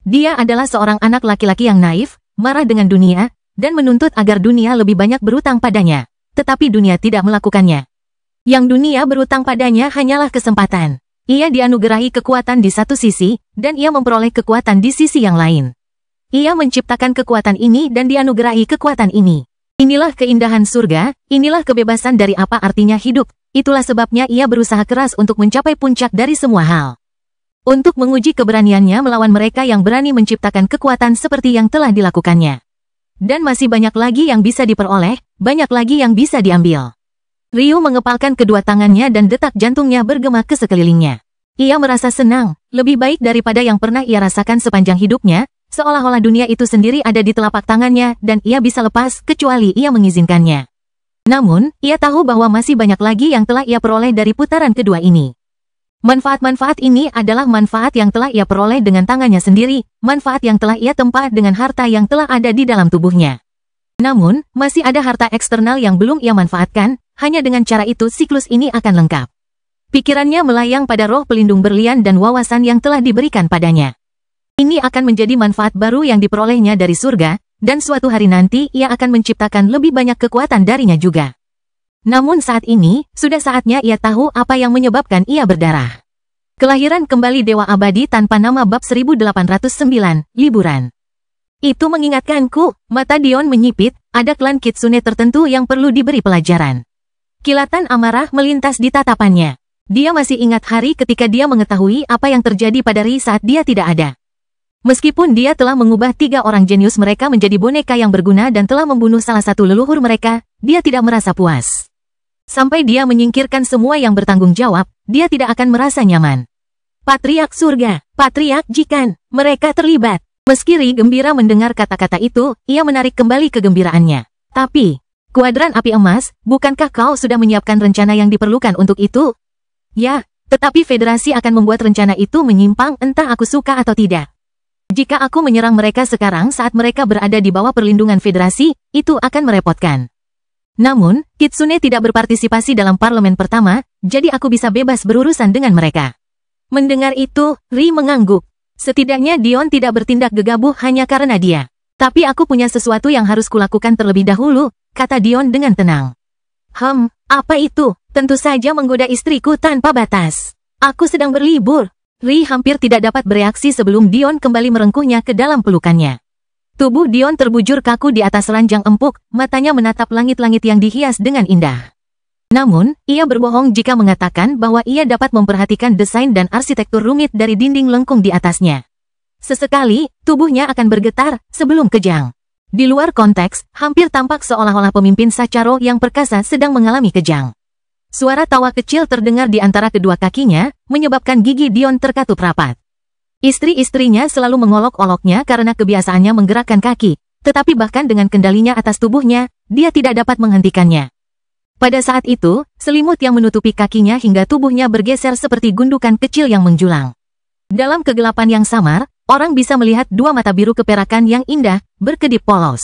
Dia adalah seorang anak laki-laki yang naif, marah dengan dunia, dan menuntut agar dunia lebih banyak berutang padanya. tetapi dunia tidak melakukannya. Yang dunia berutang padanya hanyalah kesempatan. Ia dianugerahi kekuatan di satu sisi, dan ia memperoleh kekuatan di sisi yang lain. Ia menciptakan kekuatan ini dan dianugerahi kekuatan ini. Inilah keindahan surga, inilah kebebasan dari apa artinya hidup. Itulah sebabnya ia berusaha keras untuk mencapai puncak dari semua hal. Untuk menguji keberaniannya melawan mereka yang berani menciptakan kekuatan seperti yang telah dilakukannya. Dan masih banyak lagi yang bisa diperoleh, banyak lagi yang bisa diambil. Ryu mengepalkan kedua tangannya dan detak jantungnya bergema ke sekelilingnya. Ia merasa senang, lebih baik daripada yang pernah ia rasakan sepanjang hidupnya, seolah-olah dunia itu sendiri ada di telapak tangannya dan ia bisa lepas kecuali ia mengizinkannya. Namun, ia tahu bahwa masih banyak lagi yang telah ia peroleh dari putaran kedua ini. Manfaat-manfaat ini adalah manfaat yang telah ia peroleh dengan tangannya sendiri, manfaat yang telah ia tempa dengan harta yang telah ada di dalam tubuhnya. Namun, masih ada harta eksternal yang belum ia manfaatkan, hanya dengan cara itu siklus ini akan lengkap. Pikirannya melayang pada roh pelindung berlian dan wawasan yang telah diberikan padanya. Ini akan menjadi manfaat baru yang diperolehnya dari surga, dan suatu hari nanti ia akan menciptakan lebih banyak kekuatan darinya juga. Namun saat ini, sudah saatnya ia tahu apa yang menyebabkan ia berdarah. Kelahiran kembali Dewa Abadi tanpa nama bab 1809, liburan. Itu mengingatkanku, mata Dion menyipit, ada klan Kitsune tertentu yang perlu diberi pelajaran. Kilatan amarah melintas di tatapannya. Dia masih ingat hari ketika dia mengetahui apa yang terjadi pada Ri saat dia tidak ada. Meskipun dia telah mengubah 3 orang jenius mereka menjadi boneka yang berguna dan telah membunuh salah satu leluhur mereka, dia tidak merasa puas. Sampai dia menyingkirkan semua yang bertanggung jawab, dia tidak akan merasa nyaman. Patriark surga, Patriark Jikan, mereka terlibat. Meski Ri gembira mendengar kata-kata itu, ia menarik kembali kegembiraannya. Tapi, kuadran api emas, bukankah kau sudah menyiapkan rencana yang diperlukan untuk itu? Ya, tetapi federasi akan membuat rencana itu menyimpang entah aku suka atau tidak. Jika aku menyerang mereka sekarang saat mereka berada di bawah perlindungan federasi, itu akan merepotkan. Namun, Kitsune tidak berpartisipasi dalam parlemen pertama, jadi aku bisa bebas berurusan dengan mereka. Mendengar itu, Ri mengangguk. Setidaknya Dion tidak bertindak gegabah hanya karena dia. Tapi aku punya sesuatu yang harus kulakukan terlebih dahulu, kata Dion dengan tenang. Apa itu? Tentu saja menggoda istriku tanpa batas. Aku sedang berlibur. Ri hampir tidak dapat bereaksi sebelum Dion kembali merengkuhnya ke dalam pelukannya. Tubuh Dion terbujur kaku di atas ranjang empuk, matanya menatap langit-langit yang dihias dengan indah. Namun, ia berbohong jika mengatakan bahwa ia dapat memperhatikan desain dan arsitektur rumit dari dinding lengkung di atasnya. Sesekali, tubuhnya akan bergetar sebelum kejang. Di luar konteks, hampir tampak seolah-olah pemimpin Sacharo yang perkasa sedang mengalami kejang. Suara tawa kecil terdengar di antara kedua kakinya, menyebabkan gigi Dion terkatup rapat. Istri-istrinya selalu mengolok-oloknya karena kebiasaannya menggerakkan kaki, tetapi bahkan dengan kendalinya atas tubuhnya, dia tidak dapat menghentikannya. Pada saat itu, selimut yang menutupi kakinya hingga tubuhnya bergeser seperti gundukan kecil yang menjulang. Dalam kegelapan yang samar, orang bisa melihat 2 mata biru keperakan yang indah, berkedip polos.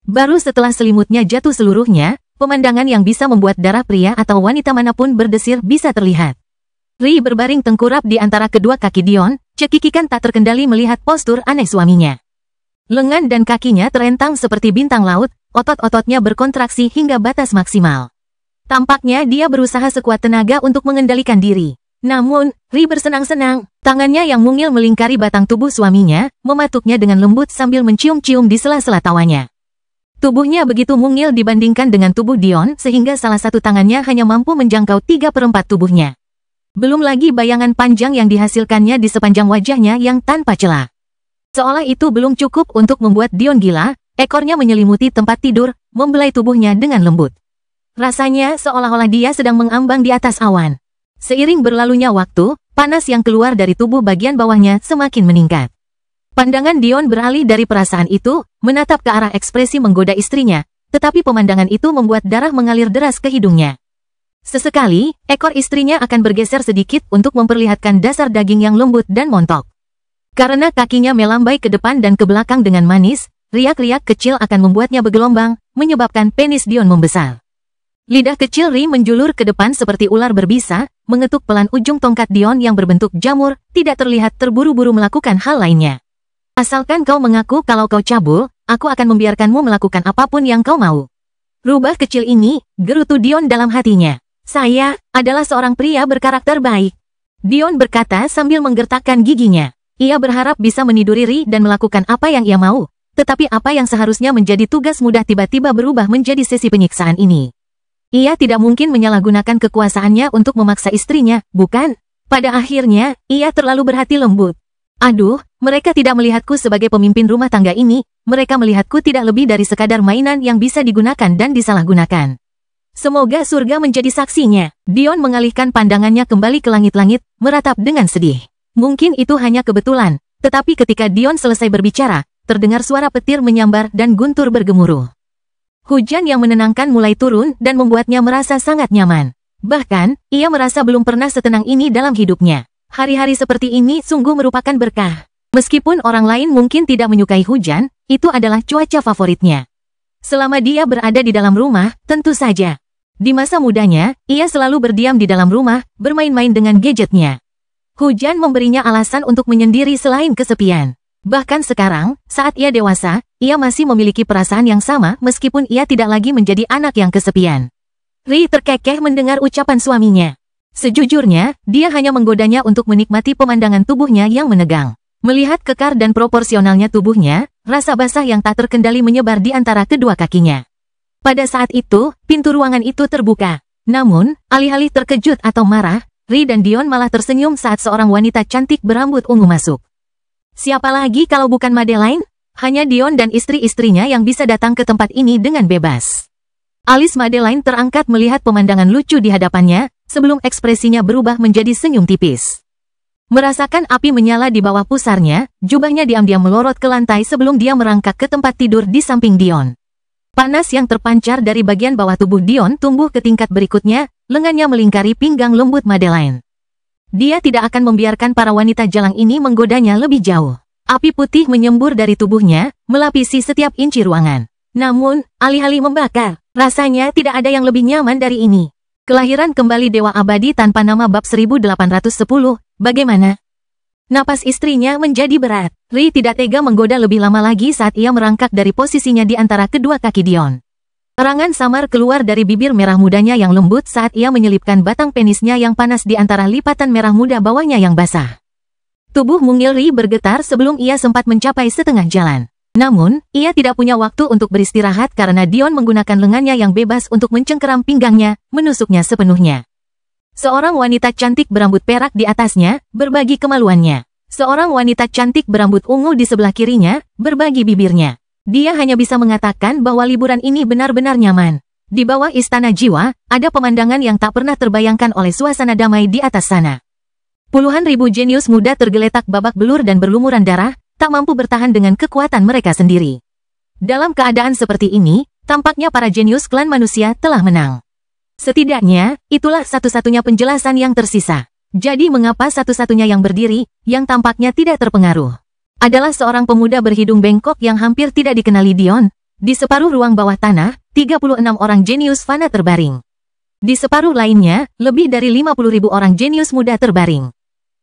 Baru setelah selimutnya jatuh seluruhnya, pemandangan yang bisa membuat darah pria atau wanita manapun berdesir bisa terlihat. Ri berbaring tengkurap di antara kedua kaki Dion, cekikikan tak terkendali melihat postur aneh suaminya. Lengan dan kakinya terentang seperti bintang laut, otot-ototnya berkontraksi hingga batas maksimal. Tampaknya dia berusaha sekuat tenaga untuk mengendalikan diri. Namun, Ri bersenang-senang, tangannya yang mungil melingkari batang tubuh suaminya, mematuknya dengan lembut sambil mencium-cium di sela-sela tawanya. Tubuhnya begitu mungil dibandingkan dengan tubuh Dion sehingga salah satu tangannya hanya mampu menjangkau 3/4 tubuhnya. Belum lagi bayangan panjang yang dihasilkannya di sepanjang wajahnya yang tanpa celah. Seolah itu belum cukup untuk membuat Dion gila, ekornya menyelimuti tempat tidur, membelai tubuhnya dengan lembut. Rasanya seolah-olah dia sedang mengambang di atas awan. Seiring berlalunya waktu, panas yang keluar dari tubuh bagian bawahnya semakin meningkat. Pandangan Dion beralih dari perasaan itu, menatap ke arah ekspresi menggoda istrinya, tetapi pemandangan itu membuat darah mengalir deras ke hidungnya. Sesekali, ekor istrinya akan bergeser sedikit untuk memperlihatkan dasar daging yang lembut dan montok. Karena kakinya melambai ke depan dan ke belakang dengan manis, riak-riak kecil akan membuatnya bergelombang, menyebabkan penis Dion membesar. Lidah kecil Ri menjulur ke depan seperti ular berbisa, mengetuk pelan ujung tongkat Dion yang berbentuk jamur, tidak terlihat terburu-buru melakukan hal lainnya. Asalkan kau mengaku kalau kau cabul, aku akan membiarkanmu melakukan apapun yang kau mau. Rubah kecil ini, gerutu Dion dalam hatinya. Saya adalah seorang pria berkarakter baik. Dion berkata sambil menggertakkan giginya. Ia berharap bisa meniduri Ri dan melakukan apa yang ia mau. Tetapi apa yang seharusnya menjadi tugas mudah tiba-tiba berubah menjadi sesi penyiksaan ini. Ia tidak mungkin menyalahgunakan kekuasaannya untuk memaksa istrinya, bukan? Pada akhirnya, ia terlalu berhati lembut. Aduh, mereka tidak melihatku sebagai pemimpin rumah tangga ini, mereka melihatku tidak lebih dari sekadar mainan yang bisa digunakan dan disalahgunakan. Semoga surga menjadi saksinya. Dion mengalihkan pandangannya kembali ke langit-langit, meratap dengan sedih. Mungkin itu hanya kebetulan, tetapi ketika Dion selesai berbicara, terdengar suara petir menyambar dan guntur bergemuruh. Hujan yang menenangkan mulai turun dan membuatnya merasa sangat nyaman. Bahkan, ia merasa belum pernah setenang ini dalam hidupnya. Hari-hari seperti ini sungguh merupakan berkah. Meskipun orang lain mungkin tidak menyukai hujan, itu adalah cuaca favoritnya. Selama dia berada di dalam rumah, tentu saja. Di masa mudanya, ia selalu berdiam di dalam rumah, bermain-main dengan gadgetnya. Hujan memberinya alasan untuk menyendiri selain kesepian. Bahkan sekarang, saat ia dewasa, ia masih memiliki perasaan yang sama meskipun ia tidak lagi menjadi anak yang kesepian. Ri terkekeh mendengar ucapan suaminya. Sejujurnya, dia hanya menggodanya untuk menikmati pemandangan tubuhnya yang menegang. Melihat kekar dan proporsionalnya tubuhnya, rasa basah yang tak terkendali menyebar di antara kedua kakinya. Pada saat itu, pintu ruangan itu terbuka. Namun, alih-alih terkejut atau marah, Ri dan Dion malah tersenyum saat seorang wanita cantik berambut ungu masuk. Siapa lagi kalau bukan Madeline? Hanya Dion dan istri-istrinya yang bisa datang ke tempat ini dengan bebas. Alis Madeline terangkat melihat pemandangan lucu di hadapannya, sebelum ekspresinya berubah menjadi senyum tipis. Merasakan api menyala di bawah pusarnya, jubahnya diam-diam melorot ke lantai sebelum dia merangkak ke tempat tidur di samping Dion. Panas yang terpancar dari bagian bawah tubuh Dion tumbuh ke tingkat berikutnya, lengannya melingkari pinggang lembut Madeline. Dia tidak akan membiarkan para wanita jalang ini menggodanya lebih jauh. Api putih menyembur dari tubuhnya, melapisi setiap inci ruangan. Namun, alih-alih membakar, rasanya tidak ada yang lebih nyaman dari ini. Kelahiran kembali Dewa Abadi tanpa nama bab 1810, bagaimana? Napas istrinya menjadi berat. Ri tidak tega menggoda lebih lama lagi saat ia merangkak dari posisinya di antara kedua kaki Dion. Erangan samar keluar dari bibir merah mudanya yang lembut saat ia menyelipkan batang penisnya yang panas di antara lipatan merah muda bawahnya yang basah. Tubuh mungil Ri bergetar sebelum ia sempat mencapai setengah jalan. Namun, ia tidak punya waktu untuk beristirahat karena Dion menggunakan lengannya yang bebas untuk mencengkeram pinggangnya, menusuknya sepenuhnya. Seorang wanita cantik berambut perak di atasnya, berbagi kemaluannya. Seorang wanita cantik berambut ungu di sebelah kirinya, berbagi bibirnya. Dia hanya bisa mengatakan bahwa liburan ini benar-benar nyaman. Di bawah istana jiwa, ada pemandangan yang tak pernah terbayangkan oleh suasana damai di atas sana. Puluhan ribu jenius muda tergeletak babak belur dan berlumuran darah, tak mampu bertahan dengan kekuatan mereka sendiri. Dalam keadaan seperti ini, tampaknya para jenius klan manusia telah menang. Setidaknya, itulah satu-satunya penjelasan yang tersisa. Jadi mengapa satu-satunya yang berdiri, yang tampaknya tidak terpengaruh? Adalah seorang pemuda berhidung bengkok yang hampir tidak dikenali Dion. Di separuh ruang bawah tanah, 36 orang jenius fana terbaring. Di separuh lainnya, lebih dari 50.000 orang jenius muda terbaring.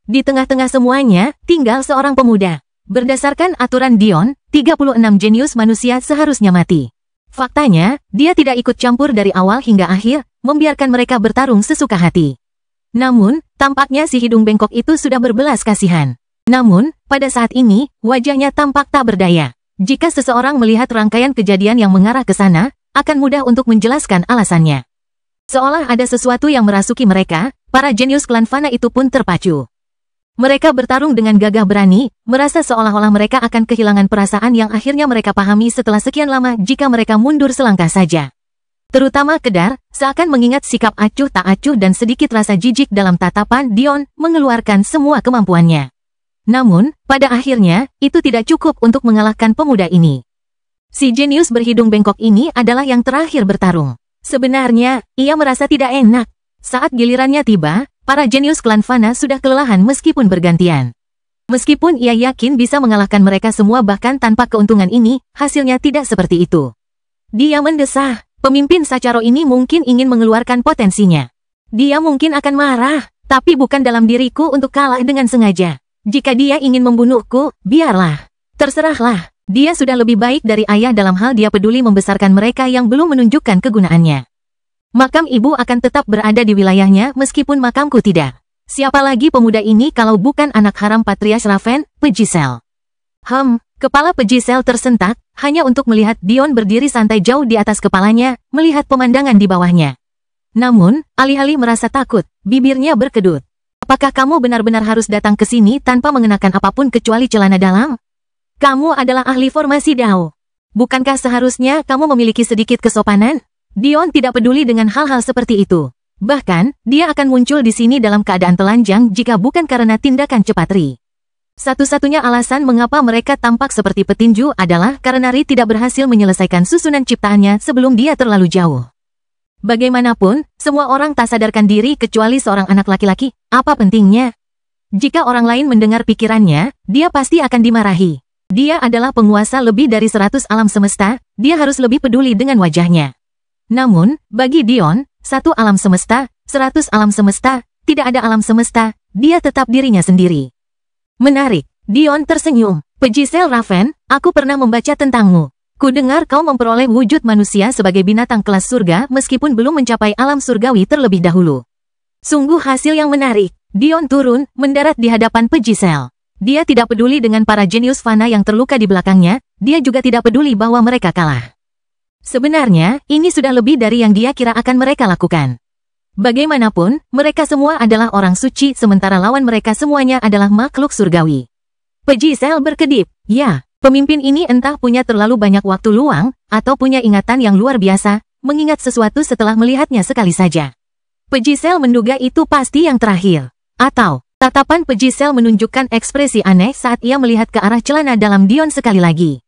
Di tengah-tengah semuanya, tinggal seorang pemuda. Berdasarkan aturan Dion, 36 jenius manusia seharusnya mati. Faktanya, dia tidak ikut campur dari awal hingga akhir, membiarkan mereka bertarung sesuka hati. Namun, tampaknya si hidung bengkok itu sudah berbelas kasihan. Namun, pada saat ini, wajahnya tampak tak berdaya. Jika seseorang melihat rangkaian kejadian yang mengarah ke sana, akan mudah untuk menjelaskan alasannya. Seolah ada sesuatu yang merasuki mereka, para jenius klan fana itu pun terpacu. Mereka bertarung dengan gagah berani, merasa seolah-olah mereka akan kehilangan perasaan yang akhirnya mereka pahami setelah sekian lama jika mereka mundur selangkah saja. Terutama Kedar, seakan mengingat sikap acuh tak acuh dan sedikit rasa jijik dalam tatapan Dion, mengeluarkan semua kemampuannya. Namun, pada akhirnya, itu tidak cukup untuk mengalahkan pemuda ini. Si jenius berhidung bengkok ini adalah yang terakhir bertarung. Sebenarnya, ia merasa tidak enak. Saat gilirannya tiba, para jenius klan fana sudah kelelahan meskipun bergantian. Meskipun ia yakin bisa mengalahkan mereka semua bahkan tanpa keuntungan ini, hasilnya tidak seperti itu. Dia mendesah, pemimpin Sacharo ini mungkin ingin mengeluarkan potensinya. Dia mungkin akan marah, tapi bukan dalam diriku untuk kalah dengan sengaja. Jika dia ingin membunuhku, biarlah. Terserahlah. Dia sudah lebih baik dari ayah dalam hal dia peduli membesarkan mereka yang belum menunjukkan kegunaannya. Makam ibu akan tetap berada di wilayahnya meskipun makamku tidak. Siapa lagi pemuda ini kalau bukan anak haram Patriarch Raven, Pejisel? Kepala Pejisel tersentak, hanya untuk melihat Dion berdiri santai jauh di atas kepalanya, melihat pemandangan di bawahnya. Namun, alih-alih merasa takut, bibirnya berkedut. Apakah kamu benar-benar harus datang ke sini tanpa mengenakan apapun kecuali celana dalam? Kamu adalah ahli formasi Dao. Bukankah seharusnya kamu memiliki sedikit kesopanan? Dion tidak peduli dengan hal-hal seperti itu. Bahkan, dia akan muncul di sini dalam keadaan telanjang jika bukan karena tindakan cepat Ri. Satu-satunya alasan mengapa mereka tampak seperti petinju adalah karena Ri tidak berhasil menyelesaikan susunan ciptaannya sebelum dia terlalu jauh. Bagaimanapun, semua orang tak sadarkan diri kecuali seorang anak laki-laki. Apa pentingnya? Jika orang lain mendengar pikirannya, dia pasti akan dimarahi. Dia adalah penguasa lebih dari 100 alam semesta, dia harus lebih peduli dengan wajahnya. Namun, bagi Dion, 1 alam semesta, 100 alam semesta, tidak ada alam semesta, dia tetap dirinya sendiri. Menarik, Dion tersenyum. Pejisel Raven, aku pernah membaca tentangmu. Ku dengar kau memperoleh wujud manusia sebagai binatang kelas surga meskipun belum mencapai alam surgawi terlebih dahulu. Sungguh hasil yang menarik. Dion turun, mendarat di hadapan Pejisel. Dia tidak peduli dengan para jenius fana yang terluka di belakangnya, dia juga tidak peduli bahwa mereka kalah. Sebenarnya, ini sudah lebih dari yang dia kira akan mereka lakukan. Bagaimanapun, mereka semua adalah orang suci sementara lawan mereka semuanya adalah makhluk surgawi. Pejisel berkedip, ya, pemimpin ini entah punya terlalu banyak waktu luang, atau punya ingatan yang luar biasa, mengingat sesuatu setelah melihatnya sekali saja. Pejisel menduga itu pasti yang terakhir. Atau, tatapan Pejisel menunjukkan ekspresi aneh saat ia melihat ke arah celana dalam Dion sekali lagi.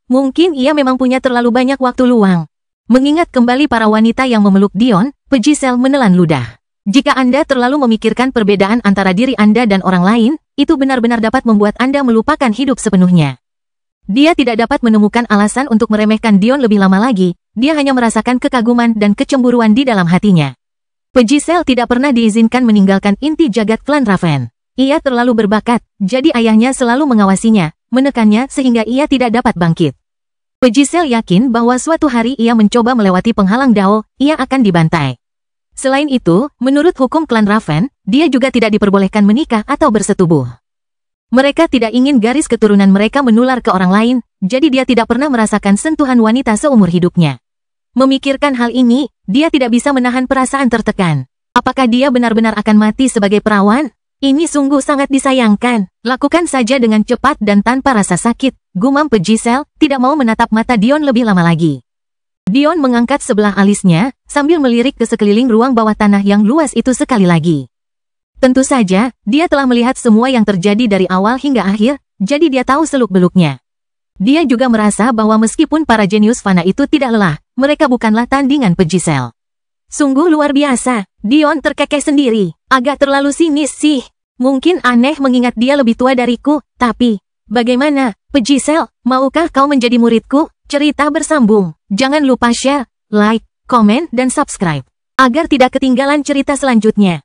Mungkin ia memang punya terlalu banyak waktu luang. Mengingat kembali para wanita yang memeluk Dion, Pejisel menelan ludah. Jika Anda terlalu memikirkan perbedaan antara diri Anda dan orang lain, itu benar-benar dapat membuat Anda melupakan hidup sepenuhnya. Dia tidak dapat menemukan alasan untuk meremehkan Dion lebih lama lagi, dia hanya merasakan kekaguman dan kecemburuan di dalam hatinya. Pejisel tidak pernah diizinkan meninggalkan inti jagat klan Raven. Ia terlalu berbakat, jadi ayahnya selalu mengawasinya, menekannya sehingga ia tidak dapat bangkit. Pejisel yakin bahwa suatu hari ia mencoba melewati penghalang Dao, ia akan dibantai. Selain itu, menurut hukum klan Raven, dia juga tidak diperbolehkan menikah atau bersetubuh. Mereka tidak ingin garis keturunan mereka menular ke orang lain, jadi dia tidak pernah merasakan sentuhan wanita seumur hidupnya. Memikirkan hal ini, dia tidak bisa menahan perasaan tertekan. Apakah dia benar-benar akan mati sebagai perawan? Ini sungguh sangat disayangkan. Lakukan saja dengan cepat dan tanpa rasa sakit, gumam Pejisel, tidak mau menatap mata Dion lebih lama lagi. Dion mengangkat sebelah alisnya, sambil melirik ke sekeliling ruang bawah tanah yang luas itu sekali lagi. Tentu saja, dia telah melihat semua yang terjadi dari awal hingga akhir, jadi dia tahu seluk-beluknya. Dia juga merasa bahwa meskipun para jenius fana itu tidak lelah, mereka bukanlah tandingan Pejisel. Sungguh luar biasa, Dion terkekeh sendiri, agak terlalu sinis sih. Mungkin aneh mengingat dia lebih tua dariku, tapi, bagaimana, Pejisel, maukah kau menjadi muridku? Cerita bersambung, jangan lupa share, like, komen, dan subscribe, agar tidak ketinggalan cerita selanjutnya.